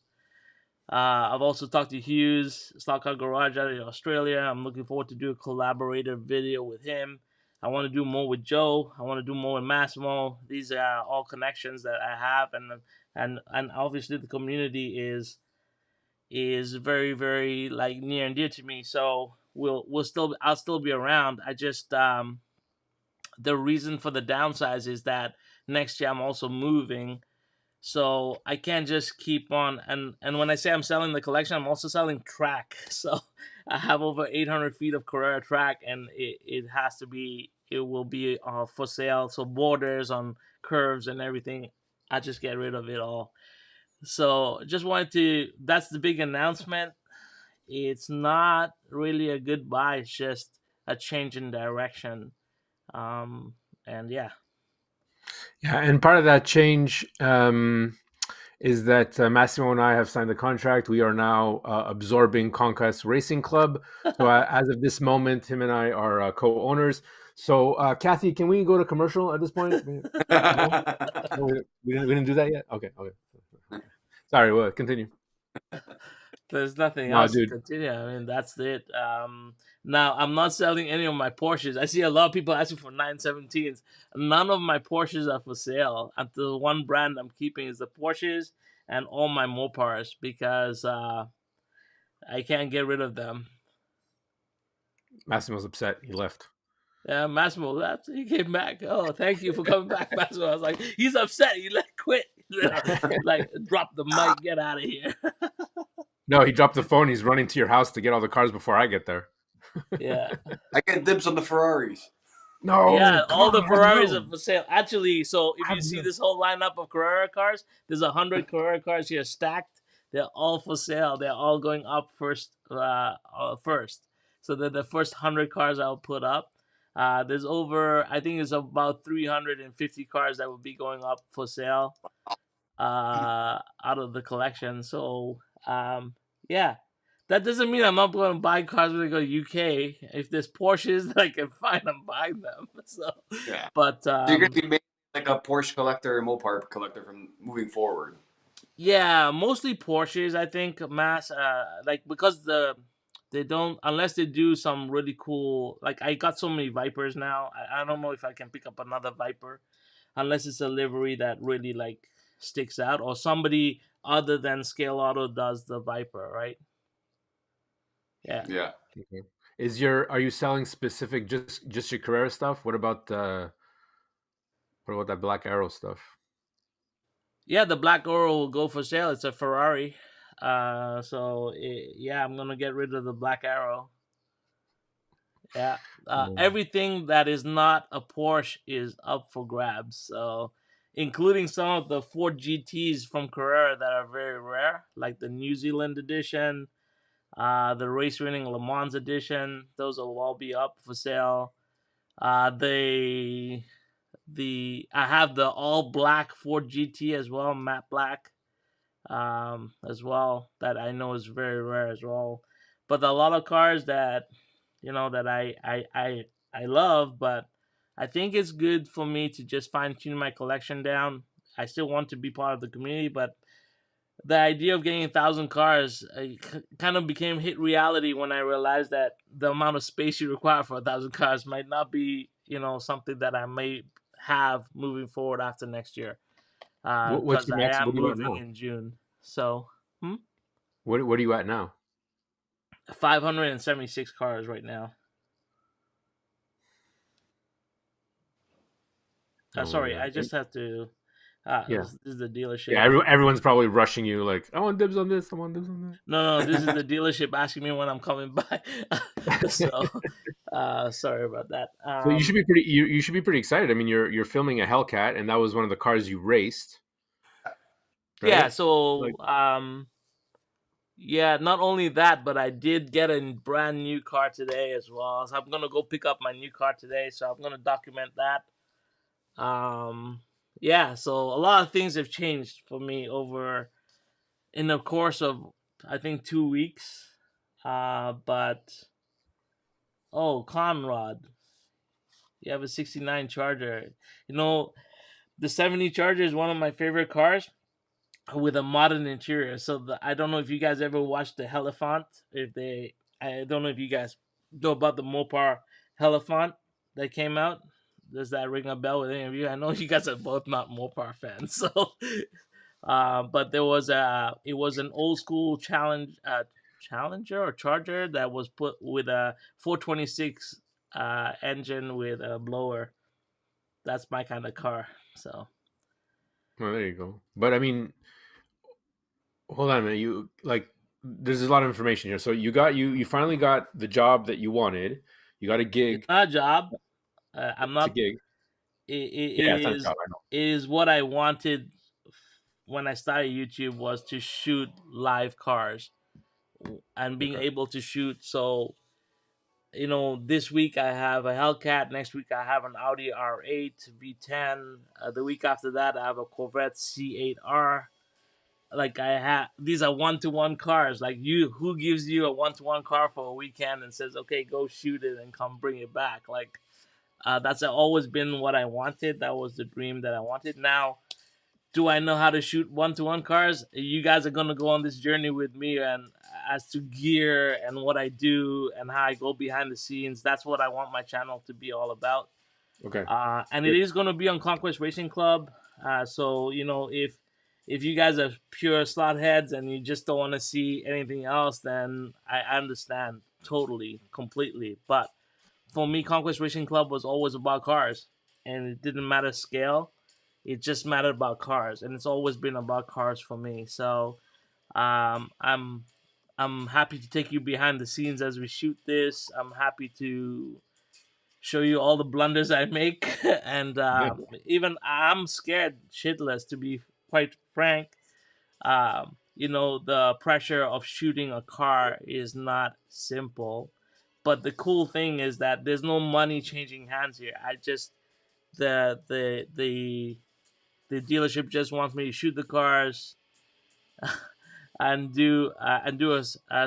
I've also talked to Hughes, Slot Car Garage out of Australia. I'm looking forward to do a collaborative video with him. I want to do more with Joe. I want to do more with Massimo. These are all connections that I have, and obviously the community is very, very like near and dear to me. So I'll still be around. I just the reason for the downsize is that next year I'm also moving, so I can't just keep on. And when I say I'm selling the collection, I'm also selling track. So I have over 800 feet of Carrera track, and it will be for sale. So borders on curves and everything, I just get rid of it all. So just wanted to. That's the big announcement. It's not really a goodbye. It's just a change in direction. And yeah. Yeah, and part of that change is that Massimo and I have signed the contract. We are now absorbing Conquest Racing Club. So as of this moment, him and I are co-owners. So Kathy, can we go to commercial at this point? No? No, we didn't do that yet? Okay. Sorry, well, continue. There's nothing No, else to dude. continue. I mean, that's it. Now, I'm not selling any of my Porsches. I see a lot of people asking for 917s. None of my Porsches are for sale. And the one brand I'm keeping is the Porsches and all my Mopars because I can't get rid of them. Massimo's upset. He left. Yeah, Massimo left. He came back. Oh, thank you for coming back, Massimo. I was like, he's upset. He quit. Like, drop the mic. Get out of here. No, he dropped the phone. He's running to your house to get all the cars before I get there. Yeah. I get dibs on the Ferraris. No. Yeah, all the on, Ferraris no. are for sale. Actually, so if you see this whole lineup of Carrera cars, there's 100 Carrera cars here stacked. They're all for sale. They're all going up first. So they're the first 100 cars I'll put up. There's I think it's about 350 cars that will be going up for sale out of the collection. So, yeah. That doesn't mean I'm not going to buy cars when I go to UK. If there's Porsches that I can find, I'm buying them. So, yeah. But So you're going to be making like a Porsche collector and Mopar collector from moving forward. Yeah, mostly Porsches. I think because they don't, unless they do some really cool. Like I got so many Vipers now. I don't know if I can pick up another Viper unless it's a livery that really like sticks out or somebody other than Scale Auto does the Viper, right? Yeah. Yeah. Okay. Are you selling specific just your Carrera stuff? What about that Black Arrow stuff? Yeah, the Black Arrow will go for sale. It's a Ferrari. Yeah, I'm gonna get rid of the Black Arrow. Yeah. Everything that is not a Porsche is up for grabs. So, including some of the Ford GTs from Carrera that are very rare, like the New Zealand edition, the race winning Le Mans edition. Those will all be up for sale. I have the all black Ford GT as well, matte black, as well, that I know is very rare as well. But a lot of cars that that I love, but I think it's good for me to just fine tune my collection down. I still want to be part of the community, but the idea of getting 1,000 cars kind of became hit reality when I realized that the amount of space you require for 1,000 cars might not be, something that I may have moving forward after next year. What's Because your I max? am What do you want moving now? in June. So, What are you at now? 576 cars right now. Oh my Sorry, god. I just have to. Yeah. This is the dealership. Yeah, everyone's probably rushing you like, I want dibs on this, I want dibs on No, this is the dealership asking me when I'm coming by. So, sorry about that. So you should be pretty you should be pretty excited. I mean, you're filming a Hellcat, and that was one of the cars you raced, right? Yeah. So, Like, yeah. Not only that, but I did get a brand new car today as well. So I'm gonna go pick up my new car today. So I'm gonna document that. Yeah. So a lot of things have changed for me over in the course of I think 2 weeks. But Conrad, you have a '69 Charger. You know, the '70 Charger is one of my favorite cars with a modern interior. So I don't know if you guys ever watched the Hellefant. I don't know if you guys know about the Mopar Hellefant that came out. Does that ring a bell with any of you? I know you guys are both not Mopar fans, so. But it was an old school Challenger or Charger that was put with a 426 engine with a blower. That's my kind of car. So. well, there you go. But I mean, hold on a minute. You like, there's a lot of information here. So you finally got the job that you wanted. You got a It's gig. not a job. I'm It's a not. gig. Yeah, it's not a job. I know. It is what I wanted when I started YouTube, was to shoot live cars and being Okay. able to shoot. So, this week I have a Hellcat. Next week I have an Audi R8 V10. The week after that I have a Corvette C8R. Like, these are 1-to-1 cars. Like, who gives you a 1-to-1 car for a weekend and says, okay, go shoot it and come bring it back? Like, that's always been what I wanted. That was the dream that I wanted. Now, do I know how to shoot 1-to-1 cars? You guys are gonna go on this journey with me, and as to gear and what I do and how I go behind the scenes. That's what I want my channel to be all about. Okay. And it is gonna be on Conquest Racing Club. So if you guys are pure slot heads and you just don't want to see anything else, then I understand totally, completely. But for me, Conquest Racing Club was always about cars, and it didn't matter scale. It just mattered about cars, and it's always been about cars for me. So, I'm happy to take you behind the scenes as we shoot this. I'm happy to show you all the blunders I make, and Yeah. even I'm scared shitless, to be quite frank. The pressure of shooting a car is not simple, but the cool thing is that there's no money changing hands here. I just the dealership just wants me to shoot the cars and do a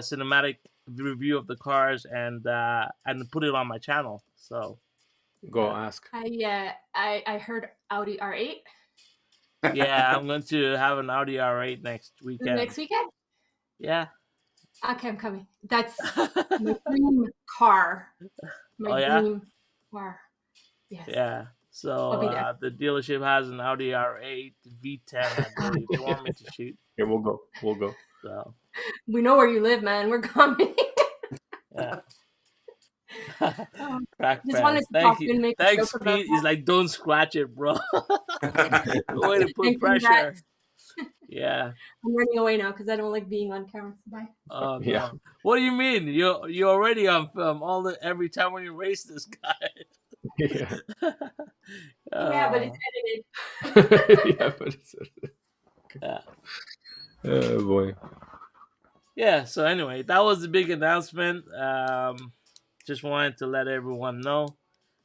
cinematic review of the cars and put it on my channel. So Go ask. I heard Audi R8 yeah, I'm going to have an Audi R8 next weekend. next weekend. Yeah. Okay, I'm coming. That's my dream car. My dream car. Yes. Yeah. So the dealership has an Audi R8 V10, I believe. They want me to shoot. Yeah, we'll go. So we know where you live, man. We're coming. Yeah. Just wanted to Thank you. and make Thanks, Pete. He's like, don't scratch it, bro. Way to put pressure. Yeah. I'm running away now because I don't like being on camera. Bye. Oh no. Yeah. What do you mean? You're already on film every time when you race this guy. Yeah. Yeah, but it's edited. Yeah, but it's edited. Okay. Yeah. Oh boy. Yeah, so anyway, that was the big announcement. Just wanted to let everyone know.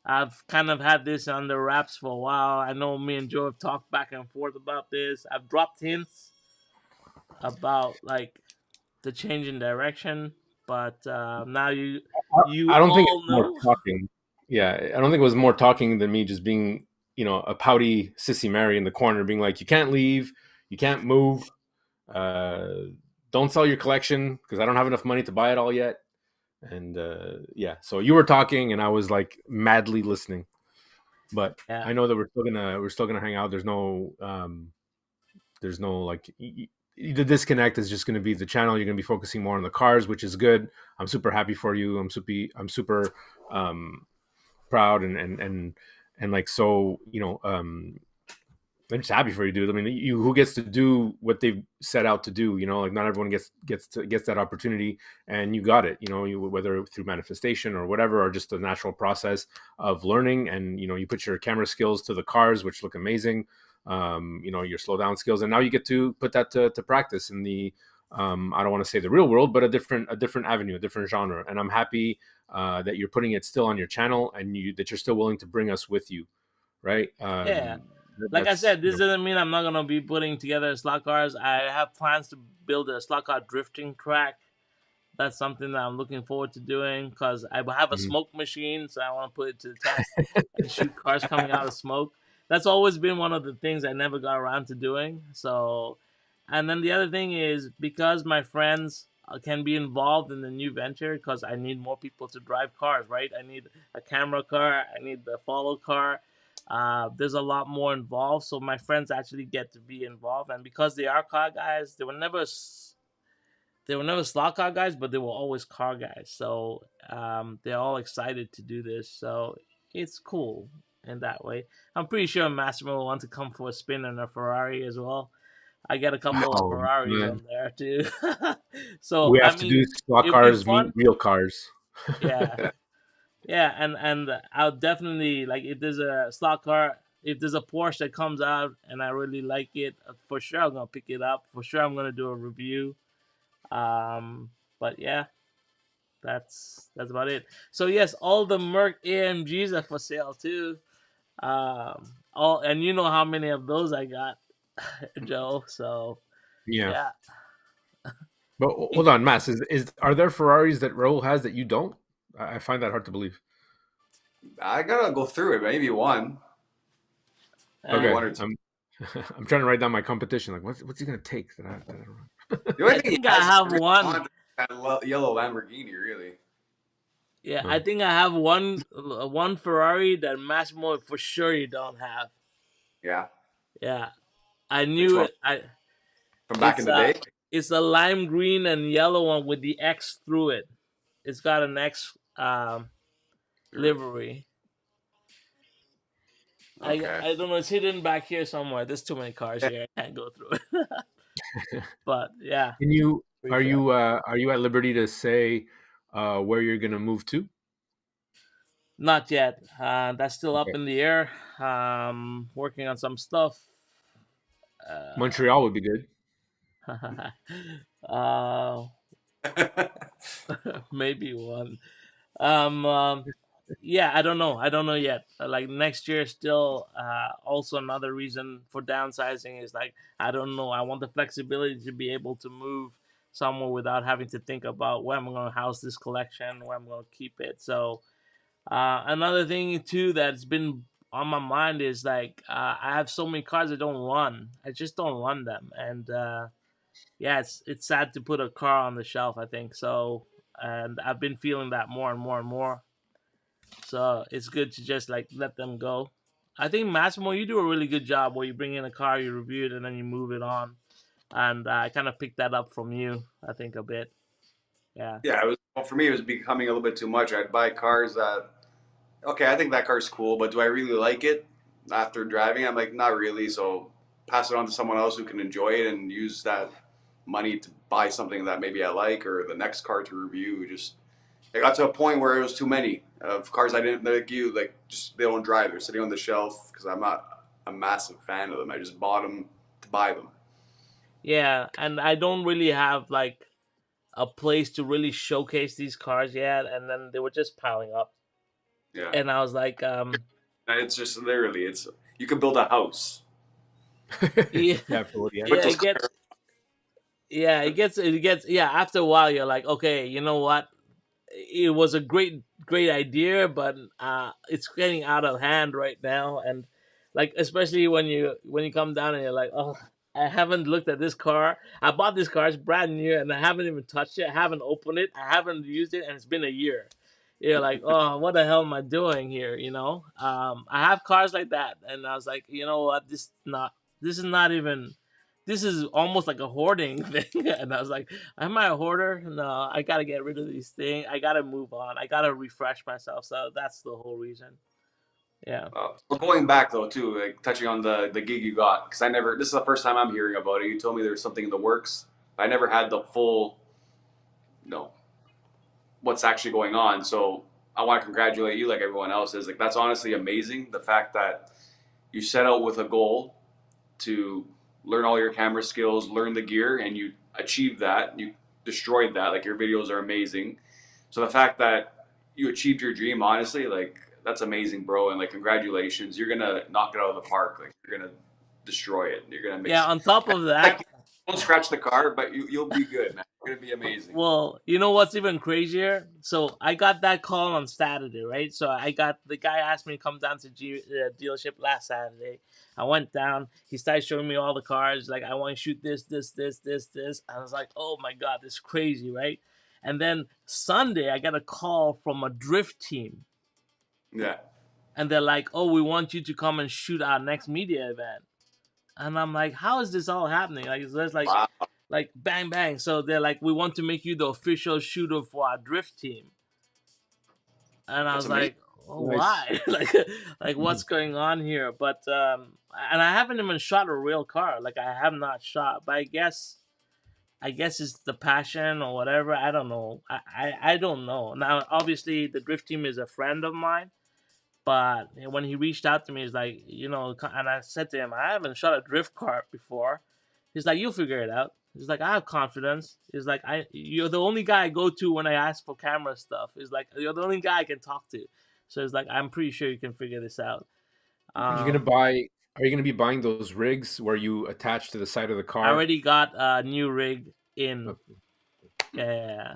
I've kind of had this under wraps for a while. I know me and Joe have talked back and forth about this. I've dropped hints about like the change in direction, but now you I don't think all it's know. more talking. Yeah, I don't think it was more talking than me just being, a pouty sissy Mary in the corner, being like, you can't leave, you can't move, don't sell your collection because I don't have enough money to buy it all yet. And yeah, so you were talking, and I was like madly listening. But yeah. I know that we're still gonna hang out. There's no like the disconnect is just going to be the channel. You're going to be focusing more on the cars, which is good. I'm super happy for you. I'm super proud and like, so, I'm just happy for you, dude. I mean, you who gets to do what they've set out to do. Like, not everyone gets that opportunity, and you got it. Whether through manifestation or whatever, or just the natural process of learning, and you put your camera skills to the cars, which look amazing. Your slow down skills, and now you get to put that to practice in the I don't want to say the real world, but a different avenue, a different genre. And I'm happy that you're putting it still on your channel, and that you're still willing to bring us with you, right? Yeah. Like I said, this doesn't mean I'm not gonna be putting together slot cars. I have plans to build a slot car drifting track. That's something that I'm looking forward to doing, because I have a smoke machine, so I want to put it to the test and shoot cars coming out of smoke. That's always been one of the things I never got around to doing. So, and then the other thing is, because my friends can be involved in the new venture, because I need more people to drive cars, right? I need a camera car, I need the follow car. There's a lot more involved, so my friends actually get to be involved, and because they are car guys, they were never slot car guys, but they were always car guys. So they're all excited to do this. So it's cool in that way. I'm pretty sure Massimo will want to come for a spin in a Ferrari as well. I get a couple of Oh, Ferraris man. on there too. So We I have to do mean, slot it'll be cars meet fun. real cars. Yeah, yeah, and I'll definitely, like, if there's a slot car, if there's a Porsche that comes out and I really like it, for sure I'm gonna pick it up. For sure I'm gonna do a review. But yeah, that's about it. So yes, all the Merc AMGs are for sale too. All, and you know how many of those I got, Joe. So Yeah. yeah. But hold on, Mass, are there Ferraris that Raul has that you don't? I find that hard to believe. I gotta go through it. Maybe one. Maybe Okay, one or two. I'm trying to write down my competition. Like, what's he gonna take that I don't know? The only I thing he think I has have really one. on that yellow Lamborghini, really. Yeah, Oh. I think I have one Ferrari that Massimo for sure you don't have. Yeah. Yeah, I Which knew one? it. I From back in It's the day? it's a lime green and yellow one with the X through it. It's got an X livery. Okay. I don't know. It's hidden back here somewhere. There's too many cars here. I can't go through it. But yeah, Can you pretty sure. are you at liberty to say where you're gonna move to? Not yet. That's still up Okay. in the air. Working on some stuff. Montreal would be good. Uh, maybe one. Um, yeah, I don't know. I don't know yet. Like next year, still. Also, another reason for downsizing is, like, I don't know. I want the flexibility to be able to move somewhere without having to think about where I'm going to house this collection, where I'm going to keep it. So, another thing too that's been on my mind is, like, I have so many cars that don't run. I just don't run them, and yeah, it's sad to put a car on the shelf, I think so, and I've been feeling that more and more and more. So it's good to just, like, let them go. I think Massimo, you do a really good job where you bring in a car, you review it, and then you move it on. And I kind of picked that up from you, I think, a bit. Yeah. Yeah, well, for me, it was becoming a little bit too much. I'd buy cars that, okay, I think that car's cool, but do I really like it after driving? I'm like, not really. So pass it on to someone else who can enjoy it and use that money to buy something that maybe I like, or the next car to review. Just it got to a point where it was too many of cars I didn't like. Just they don't drive. They're sitting on the shelf because I'm not a massive fan of them. I just bought them to buy them. Yeah, and I don't really have, like, a place to really showcase these cars yet, and then they were just piling up. Yeah, And I was like, it's just literally you could build a house. yeah, Yeah, for what he has. With yeah, those it gets, yeah, after a while you're like, okay, you know what? It was a great idea, but it's getting out of hand right now, and, like, especially when you come down and you're like, oh, I haven't looked at this car. I bought this car, it's brand new, and I haven't even touched it. I haven't opened it. I haven't used it, and it's been a year. You're like, oh, what the hell am I doing here? I have cars like that, and I was like, you know what? This is not even this is almost like a hoarding thing. And I was like, am I a hoarder? No, I gotta get rid of these things. I gotta move on. I gotta refresh myself. So that's the whole reason. Yeah. So going back though, too, like touching on the gig you got, because I never. This is the first time I'm hearing about it. You told me there was something in the works. I never had the full, what's actually going on. So I want to congratulate you, like everyone else is. Like that's honestly amazing. The fact that you set out with a goal to learn all your camera skills, learn the gear, and you achieved that. You destroyed that. Like your videos are amazing. So the fact that you achieved your dream, honestly, like that's amazing, bro. And like congratulations, you're gonna knock it out of the park. Like you're gonna destroy it. You're gonna make. Yeah. On top of that, Like, don't scratch the car, but you'll be good, man. You're gonna be amazing. well, you know what's even crazier? So I got that call on Saturday, right? So I got the guy asked me to come down to dealership last Saturday. I went down. He started showing me all the cars. Like I want to shoot this, this, this, this, this. I was like, oh my god, this is crazy, right? And then Sunday, I got a call from a drift team, Yeah. and they're like, oh, we want you to come and shoot our next media event. And I'm like, how is this all happening? Like, it's like, Wow. like bang bang. So they're like, we want to make you the official shooter for our drift team. And I That's was amazing. like, oh, Nice. why? like what's going on here? But and I haven't even shot a real car. Like I have not shot. But I guess it's the passion or whatever. I don't know. I don't know. Now obviously the drift team is a friend of mine. But when he reached out to me, he's like, and I said to him, I haven't shot a drift cart before. He's like, you'll figure it out. He's like, I have confidence. He's like, you're the only guy I go to when I ask for camera stuff. He's like, you're the only guy I can talk to. So he's like, I'm pretty sure you can figure this out. Are you gonna be buying those rigs where you attach to the side of the car? I already got a new rig in. Yeah.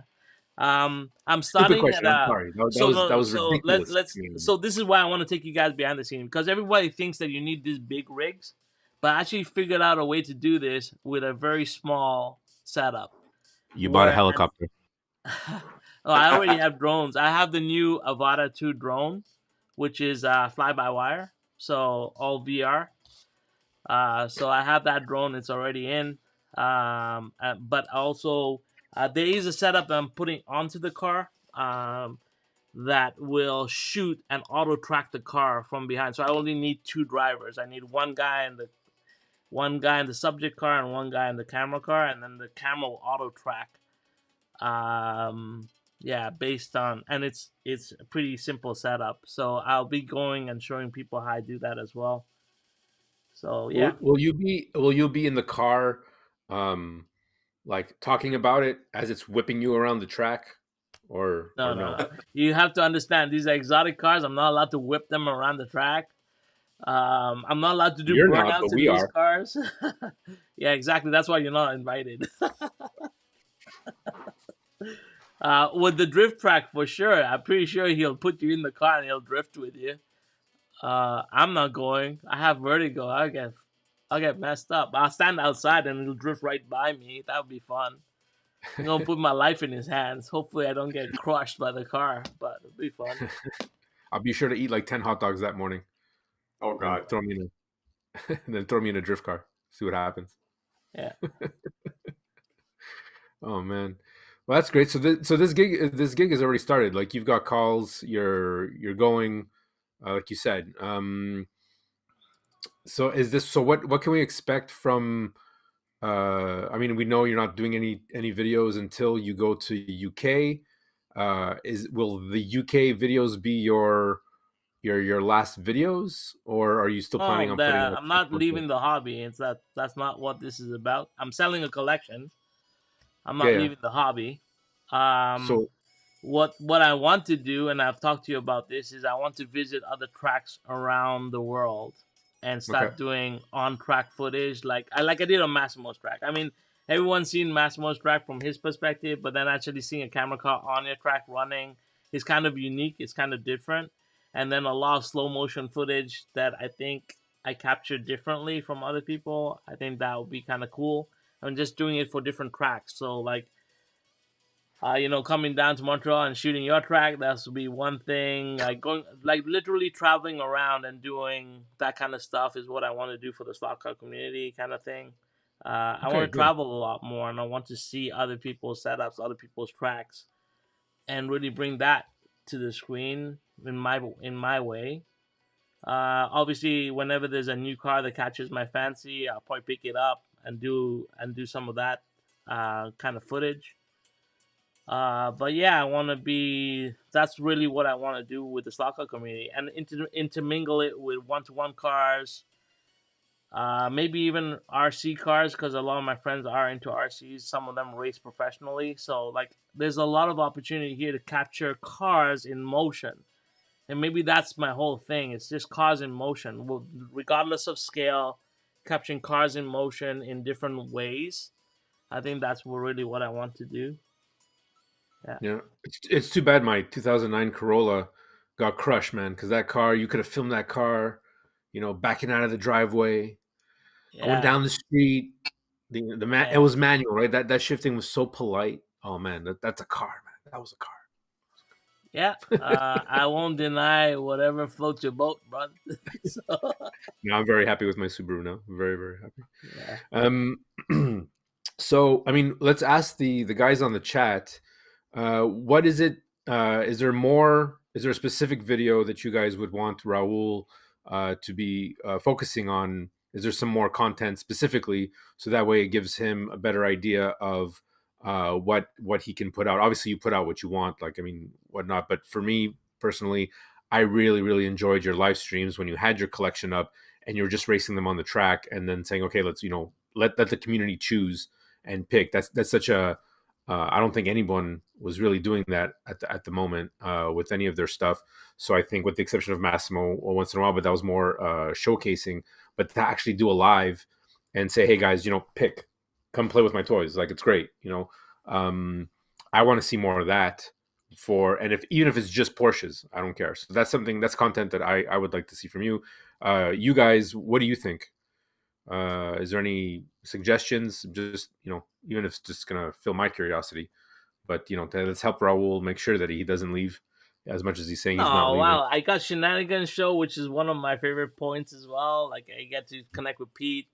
I'm starting Stupid question. at I'm sorry. That was ridiculous. so this is why I want to take you guys behind the scenes, because everybody thinks that you need these big rigs, but I actually figured out a way to do this with a very small setup. You bought a helicopter. Oh, I already have drones. I have the new Avata 2 drone, which is fly-by-wire, so all VR. So I have that drone. It's already in. But also there is a setup that I'm putting onto the car that will shoot and auto track the car from behind. So I only need two drivers. I need one guy in the subject car and one guy in the camera car, and then the camera will auto track. Based on, and it's a pretty simple setup. So I'll be going and showing people how I do that as well. So yeah. Will you be in the car, like talking about it as it's whipping you around the track, or no? You have to understand, these are exotic cars. I'm not allowed to whip them around the track. I'm not allowed to do burnouts in these cars. Yeah, exactly. That's why you're not invited. With the drift track, for sure. I'm pretty sure he'll put you in the car and he'll drift with you. I'm not going. I have vertigo. I'll get messed up. I'll stand outside and he'll drift right by me. That would be fun. I'm gonna put my life in his hands. Hopefully, I don't get crushed by the car, but it'll be fun. I'll be sure to eat like 10 hot dogs that morning. Oh god! And then throw me in a drift car. See what happens. Yeah. Oh man. Well, that's great. So this gig has already started. Like you've got calls. You're going, like you said. So what can we expect from? I mean, we know you're not doing any videos until you go to UK. Will the UK videos be your last videos, or are you still planning on putting? I'm not leaving the hobby. That's not what this is about. I'm selling a collection. I'm not leaving the hobby. So what I want to do, and I've talked to you about this, is I want to visit other tracks around the world and start doing on-track footage, like I did on Massimo's track. I mean, everyone's seen Massimo's track from his perspective, but then actually seeing a camera car on your track running is kind of unique. It's kind of different. And then a lot of slow motion footage that I think I captured differently from other people. I think that would be kind of cool. I'm just doing it for different tracks. So like, coming down to Montreal and shooting your track, that would be one thing. Like literally traveling around and doing that kind of stuff is what I want to do for the slot car community kind of thing. I Okay, want to good. travel a lot more, and I want to see other people's setups, other people's tracks, and really bring that to the screen in my way. Obviously, whenever there's a new car that catches my fancy, I'll probably pick it up and do some of that kind of footage. But yeah, I want to be. That's really what I want to do with the stock car community, and intermingle it with one-to-one cars. Maybe even RC cars, because a lot of my friends are into RCs. Some of them race professionally, so like there's a lot of opportunity here to capture cars in motion, and maybe that's my whole thing. It's just cars in motion, regardless of scale, capturing cars in motion in different ways. I think that's really what I want to do. Yeah. Yeah, it's too bad my 2009 Corolla got crushed, man. Because that car, you could have filmed that car, backing out of the driveway, going Yeah. down the street. The man, it Yeah. was manual, right? That shifting was so polite. Oh man, that's a car, man. That was a car. Yeah. I won't deny whatever floats your boat, bro. So, Yeah, I'm very happy with my Subaru now. Very, very happy. yeah. So I mean, let's ask the guys on the chat. What is it? Is there more? Is there a specific video that you guys would want Raul to be focusing on? Is there some more content specifically, so that way it gives him a better idea of what he can put out? Obviously, you put out what you want, like I mean, whatnot. But for me personally, I really, really enjoyed your live streams when you had your collection up and you were just racing them on the track, and then saying, okay, let's let the community choose and pick. That's such a I don't think anyone was really doing that at the moment with any of their stuff. So I think, with the exception of Massimo, once in a while, but that was more showcasing. But to actually do a live and say, "Hey guys, pick, come play with my toys," like it's great. I want to see more of that. And even if it's just Porsches, I don't care. So that's content that I would like to see from you. You guys, what do you think? Is there any suggestions? Just even if it's just gonna fill my curiosity, but let's help Raul make sure that he doesn't leave, as much as he's saying he's not Oh leaving. wow! I got Shenanigans Show, which is one of my favorite points as well. Like I get to connect with Pete.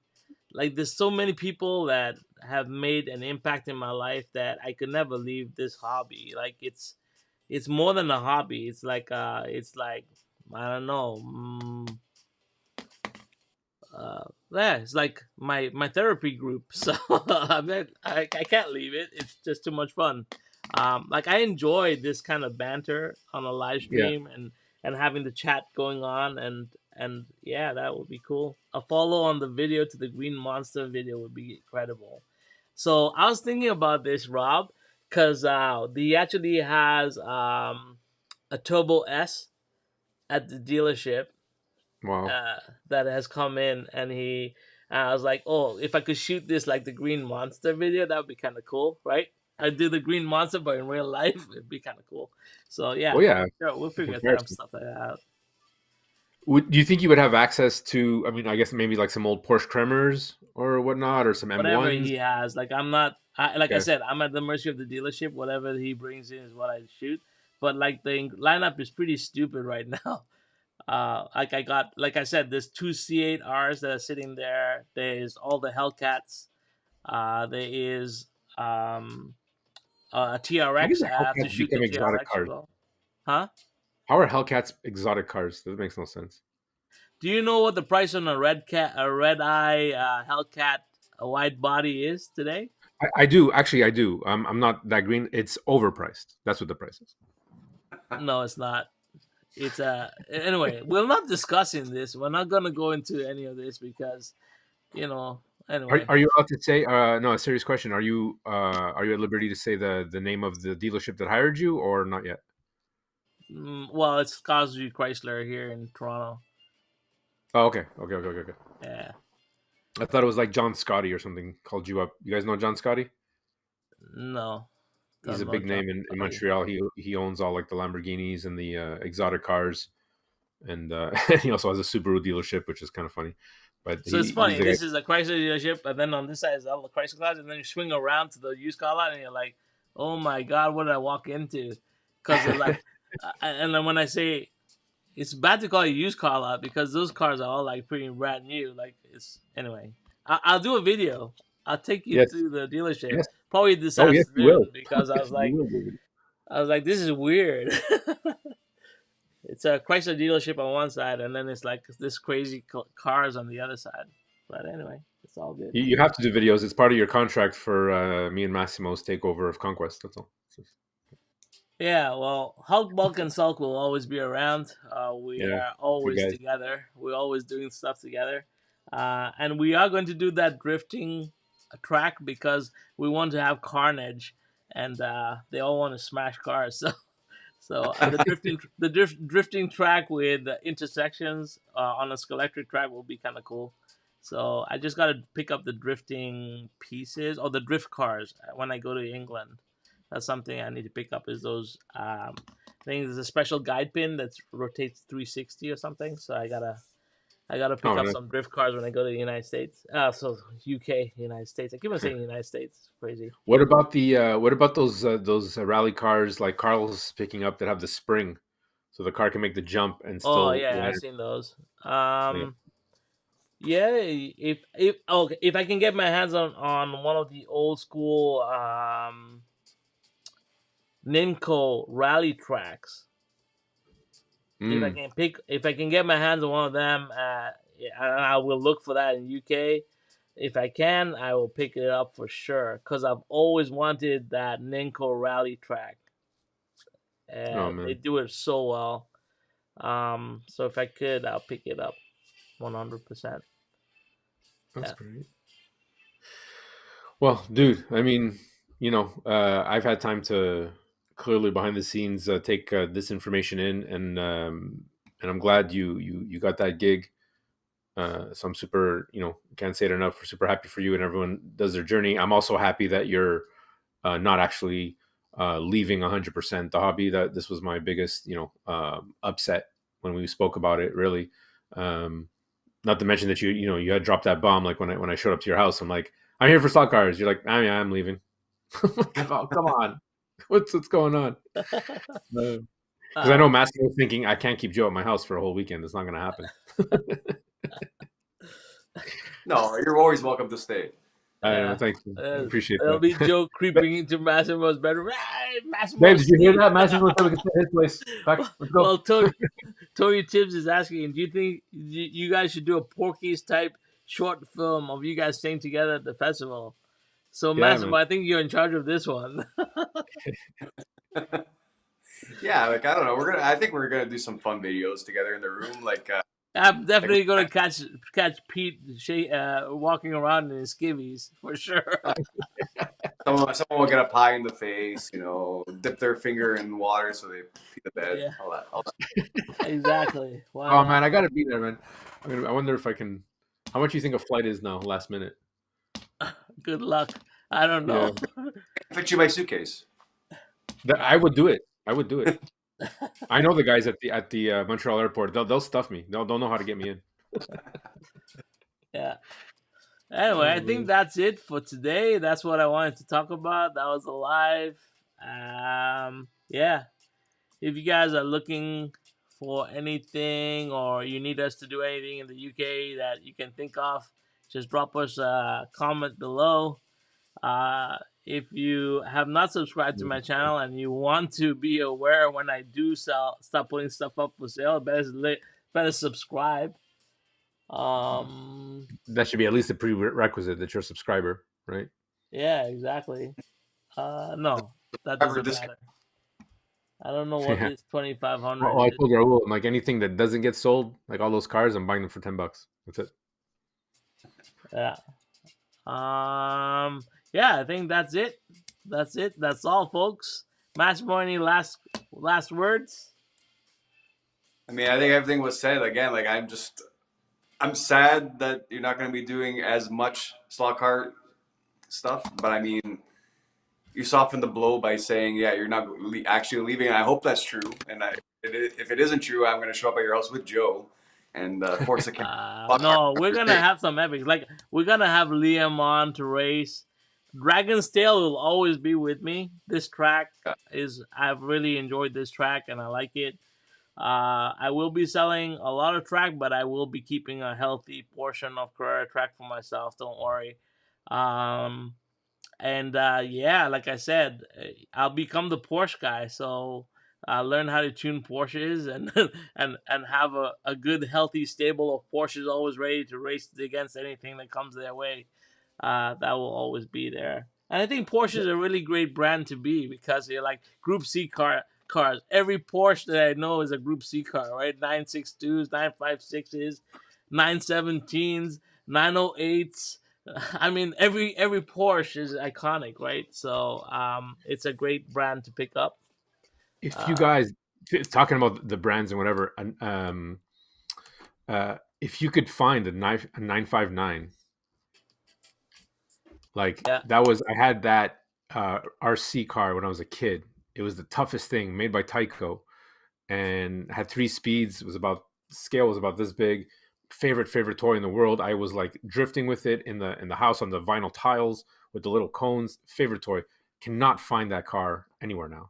Like there's so many people that have made an impact in my life that I could never leave this hobby. Like it's more than a hobby. It's like I don't know. Yeah, it's like my therapy group. So I mean, I can't leave it. It's just too much fun. Like I enjoy this kind of banter on a live Yeah, stream and having the chat going on and yeah, that would be cool. A follow on the video to the Green Monster video would be incredible. So I was thinking about this, Rob, because he actually has a Turbo S at the dealership wow. uh, that has come in, and I was like, oh, if I could shoot this like the Green Monster video, that would be kind of cool, right? I do the Green Monster, but in real life, it'd be kind of cool. So yeah, Well, yeah, sure, we'll for figure some comparison. stuff like that out. Do you think you would have access to? I mean, I guess maybe like some old Porsche Kremers or whatnot, or some Whatever M1s. he has, like I'm not, like I Okay. said, I'm at the mercy of the dealership. Whatever he brings in is what I shoot. But like the lineup is pretty stupid right now. Like I got, like I said, there's two C8Rs that are sitting there. There's all the Hellcats. There is a How did TRX. the I have to Hellcats shoot the become exotic TRX as cars? well. Huh? How are Hellcats exotic cars? That makes no sense. Do you know what the price on a red eye Hellcat, a wide body is today? I do actually. I do. I'm not that green. It's overpriced. That's what the price is. No, it's not. It's anyway. We're not discussing this. We're not gonna go into any of this because you know. Anyway, Are you allowed to say? No, a serious question. Are you at liberty to say the name of the dealership that hired you, or not yet? well, it's Cosby Chrysler here in Toronto. Oh, okay, okay. Yeah. I thought it was like John Scotty or something called you up. You guys know John Scotty? No, He's a don't know big John. name in Montreal. He owns all like the Lamborghinis and the exotic cars, and he also has a Subaru dealership, which is kind of funny. But So it's he's funny. a This is a Chrysler dealership, and then on this side is all the Chrysler cars, and then you swing around to the used car lot, and you're like, "Oh my god, what did I walk into?" Because like, and then when I say it's bad to call it a used car lot because those cars are all like pretty brand new. Like it's anyway. I'll do a video. I'll take you Yes. to the dealership Yes. probably this Oh, yes, you will. afternoon because You will, David. this is weird. It's a Chrysler dealership on one side, and then it's like this crazy cars on the other side. But anyway, it's all good. You have to do videos. It's part of your contract for me and Massimo's takeover of Conquest. That's all. Yeah, well, Hulk, Bulk, and Sulk will always be around. We Yeah, are good always guys. together. We're always doing stuff together. And we are going to do that drifting track because we want to have carnage, and they all want to smash cars. So the drifting track with intersections on a Scalextric track will be kind of cool. So I just got to pick up the drifting pieces or the drift cars when I go to England. That's something I need to pick up. Is those I think there's a special guide pin that rotates 360 or something. So I gotta pick up nice. some drift cars when I go to the United States. So UK, United States. I keep on saying United States. It's crazy. What about those rally cars like Carl's picking up that have the spring, so the car can make the jump and Oh still yeah, I've land? seen those. Yeah. Yeah, if I can get my hands on one of the old school Ninco rally tracks, Mm. if I can get my hands on one of them, I will look for that in UK. If I can, I will pick it up for sure because I've always wanted that Ninco rally track. Oh They man, do it so well. So if I could, I'll pick it up 100%. that's Yeah. great. Well, dude, I mean, I've had time to clearly behind the scenes take this information in, and I'm glad you got that gig. So I'm super, can't say it enough. We're super happy for you, and everyone does their journey. I'm also happy that you're not actually leaving 100% the hobby. That this was my biggest, upset when we spoke about it. Really, not to mention that you had dropped that bomb. Like when I showed up to your house, I'm like, I'm here for stock cars. You're like, yeah, I'm leaving. Oh, come on, what's going on? Because I know Massimo was thinking I can't keep Joe at my house for a whole weekend. It's not going to happen. No, you're always welcome to stay. Thank you. I appreciate that. It'll be Joe creeping into Massimo's bedroom. Hey, Massimo, Babe, did you hear that? Massimo said we can stay at his place. Back, let's go. Well, Tony Tibbs is asking, do you think you guys should do a Porky's type short film of you guys staying together at the festival? So, Yeah, Massimo, man. I think you're in charge of this one. Yeah, like I don't know. I think we're gonna do some fun videos together in the room. Like I'm definitely going to catch Pete walking around in his skivvies for sure. someone will get a pie in the face, dip their finger in water so they pee the bed. Yeah. All that. Exactly. Oh man, I gotta be there, man. I wonder if I can. How much do you think a flight is now? Last minute. Good luck. I don't know. Yeah. Fit you my suitcase. I would do it. I know the guys at the Montreal airport. They'll stuff me. They'll know how to get me in. Yeah. Anyway, I think that's it for today. That's what I wanted to talk about. That was a live. Yeah. If you guys are looking for anything or you need us to do anything in the UK that you can think of, just drop us a comment below. If you have not subscribed to my channel and you want to be aware when I do stop putting stuff up for sale, better subscribe. That should be at least a prerequisite that you're a subscriber, right? Yeah, exactly. No, that doesn't matter. I don't know what this 2,500. I told Raul, I'm like, anything that doesn't get sold, like all those cars, I'm buying them for $10. That's it. Yeah. Yeah, I think that's it. That's all, folks. Massimo, any last words? I mean, I think everything was said. Again, like I'm sad that you're not going to be doing as much slot car stuff, but I mean, you softened the blow by saying, yeah, you're not actually leaving. And I hope that's true. And if it isn't true, I'm going to show up at your house with Joe and force a No, we're going to have some epics. Like, we're going to have Liam on to race. Dragon's Tail will always be with me. This track I've really enjoyed this track and I like it. I will be selling a lot of track, but I will be keeping a healthy portion of Carrera track for myself. Don't worry. And yeah, like I said, I'll become the Porsche guy. So I'll learn how to tune Porsches and and have a good, healthy stable of Porsches always ready to race against anything that comes their way. That will always be there. And I think Porsche is a really great brand to be because they're like Group C cars. Every Porsche that I know is a Group C car, right? 962s, 956s, 917s, 908s. I mean, every Porsche is iconic, right? So it's a great brand to pick up. If you guys talking about the brands and whatever, if you could find a 959, like Yeah, that was I had that RC car when I was a kid. It was the toughest thing made by Tyco, and had 3 speeds. It was about scale was about this big. Favorite toy in the world. I was like drifting with it in the house on the vinyl tiles with the little cones. Favorite toy. Cannot find that car anywhere now.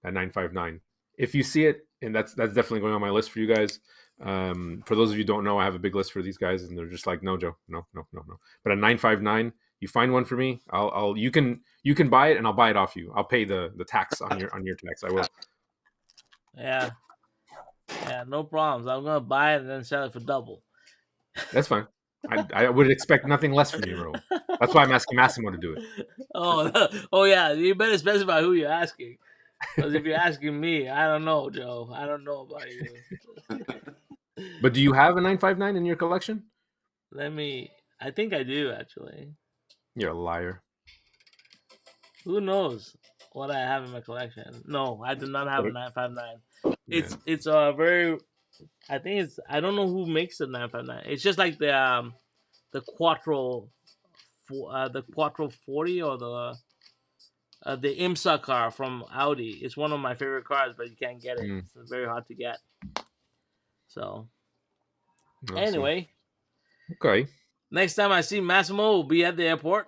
That 959. If you see it, and that's definitely going on my list for you guys. For those of you who don't know, I have a big list for these guys, and they're just like, no, Joe, no. But a 959, you find one for me, I'll you can buy it, and I'll buy it off you. I'll pay the tax on your tax. I will. yeah, no problems. I'm gonna buy it and then sell it for double. That's fine. I would expect nothing less from you, Raul. That's why I'm asking Massimo to do it. Oh yeah, you better specify who you're asking. Because if you're asking me, I don't know, Joe. I don't know about you. But do you have a 959 in your collection? I think I do actually. You're a liar. Who knows what I have in my collection? No, I do not have a 959. It's a very. I don't know who makes the 959. It's just like the Quattro, the Quattro 40 or the IMSA car from Audi. It's one of my favorite cars, but you can't get it. It's very hard to get. So Awesome. Anyway, okay. Next time I see Massimo, will be at the airport.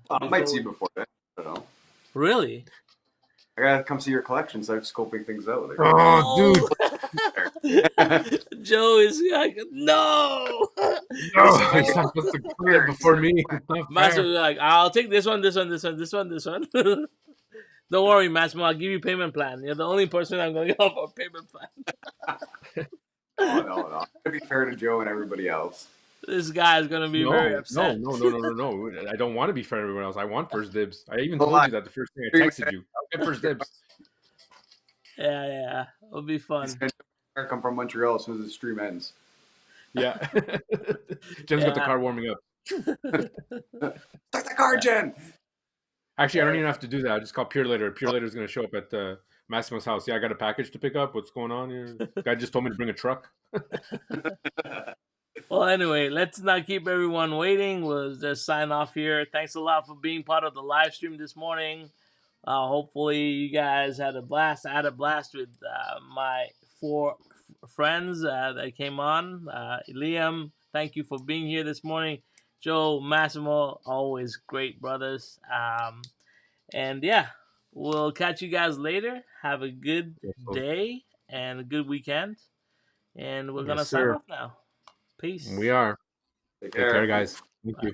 I might see you before then. I don't know. Really? I gotta come see your collection, so I'm scoping things out. Like, oh, dude. Joe is like, no. He's not supposed to clear it before me. Massimo is like, I'll take this one. Don't worry, Massimo. I'll give you payment plan. You're the only person I'm going to offer a payment plan. No. I'm gonna be fair to Joe and everybody else. This guy is going to be very upset. No. I don't want to be fair to everyone else. I want first dibs. I even told you that the first thing I texted you. I'll get first dibs. Yeah. It'll be fun. I come from Montreal as soon as the stream ends. Yeah. Jen's got the car warming up. Start the car, Jen! Actually, I don't even have to do that. I just call Pure Later. Pure Later is going to show up at Massimo's house. Yeah, I got a package to pick up. What's going on here? The guy just told me to bring a truck. Well, anyway, let's not keep everyone waiting. We'll just sign off here. Thanks a lot for being part of the live stream this morning. Hopefully, you guys had a blast. I had a blast with my 4 friends that came on. Liam, thank you for being here this morning. Joe, Massimo, always great brothers. And yeah, we'll catch you guys later. Have a good day and a good weekend. And we're going to sign off now. Peace. We are. Take care, guys. Thank you.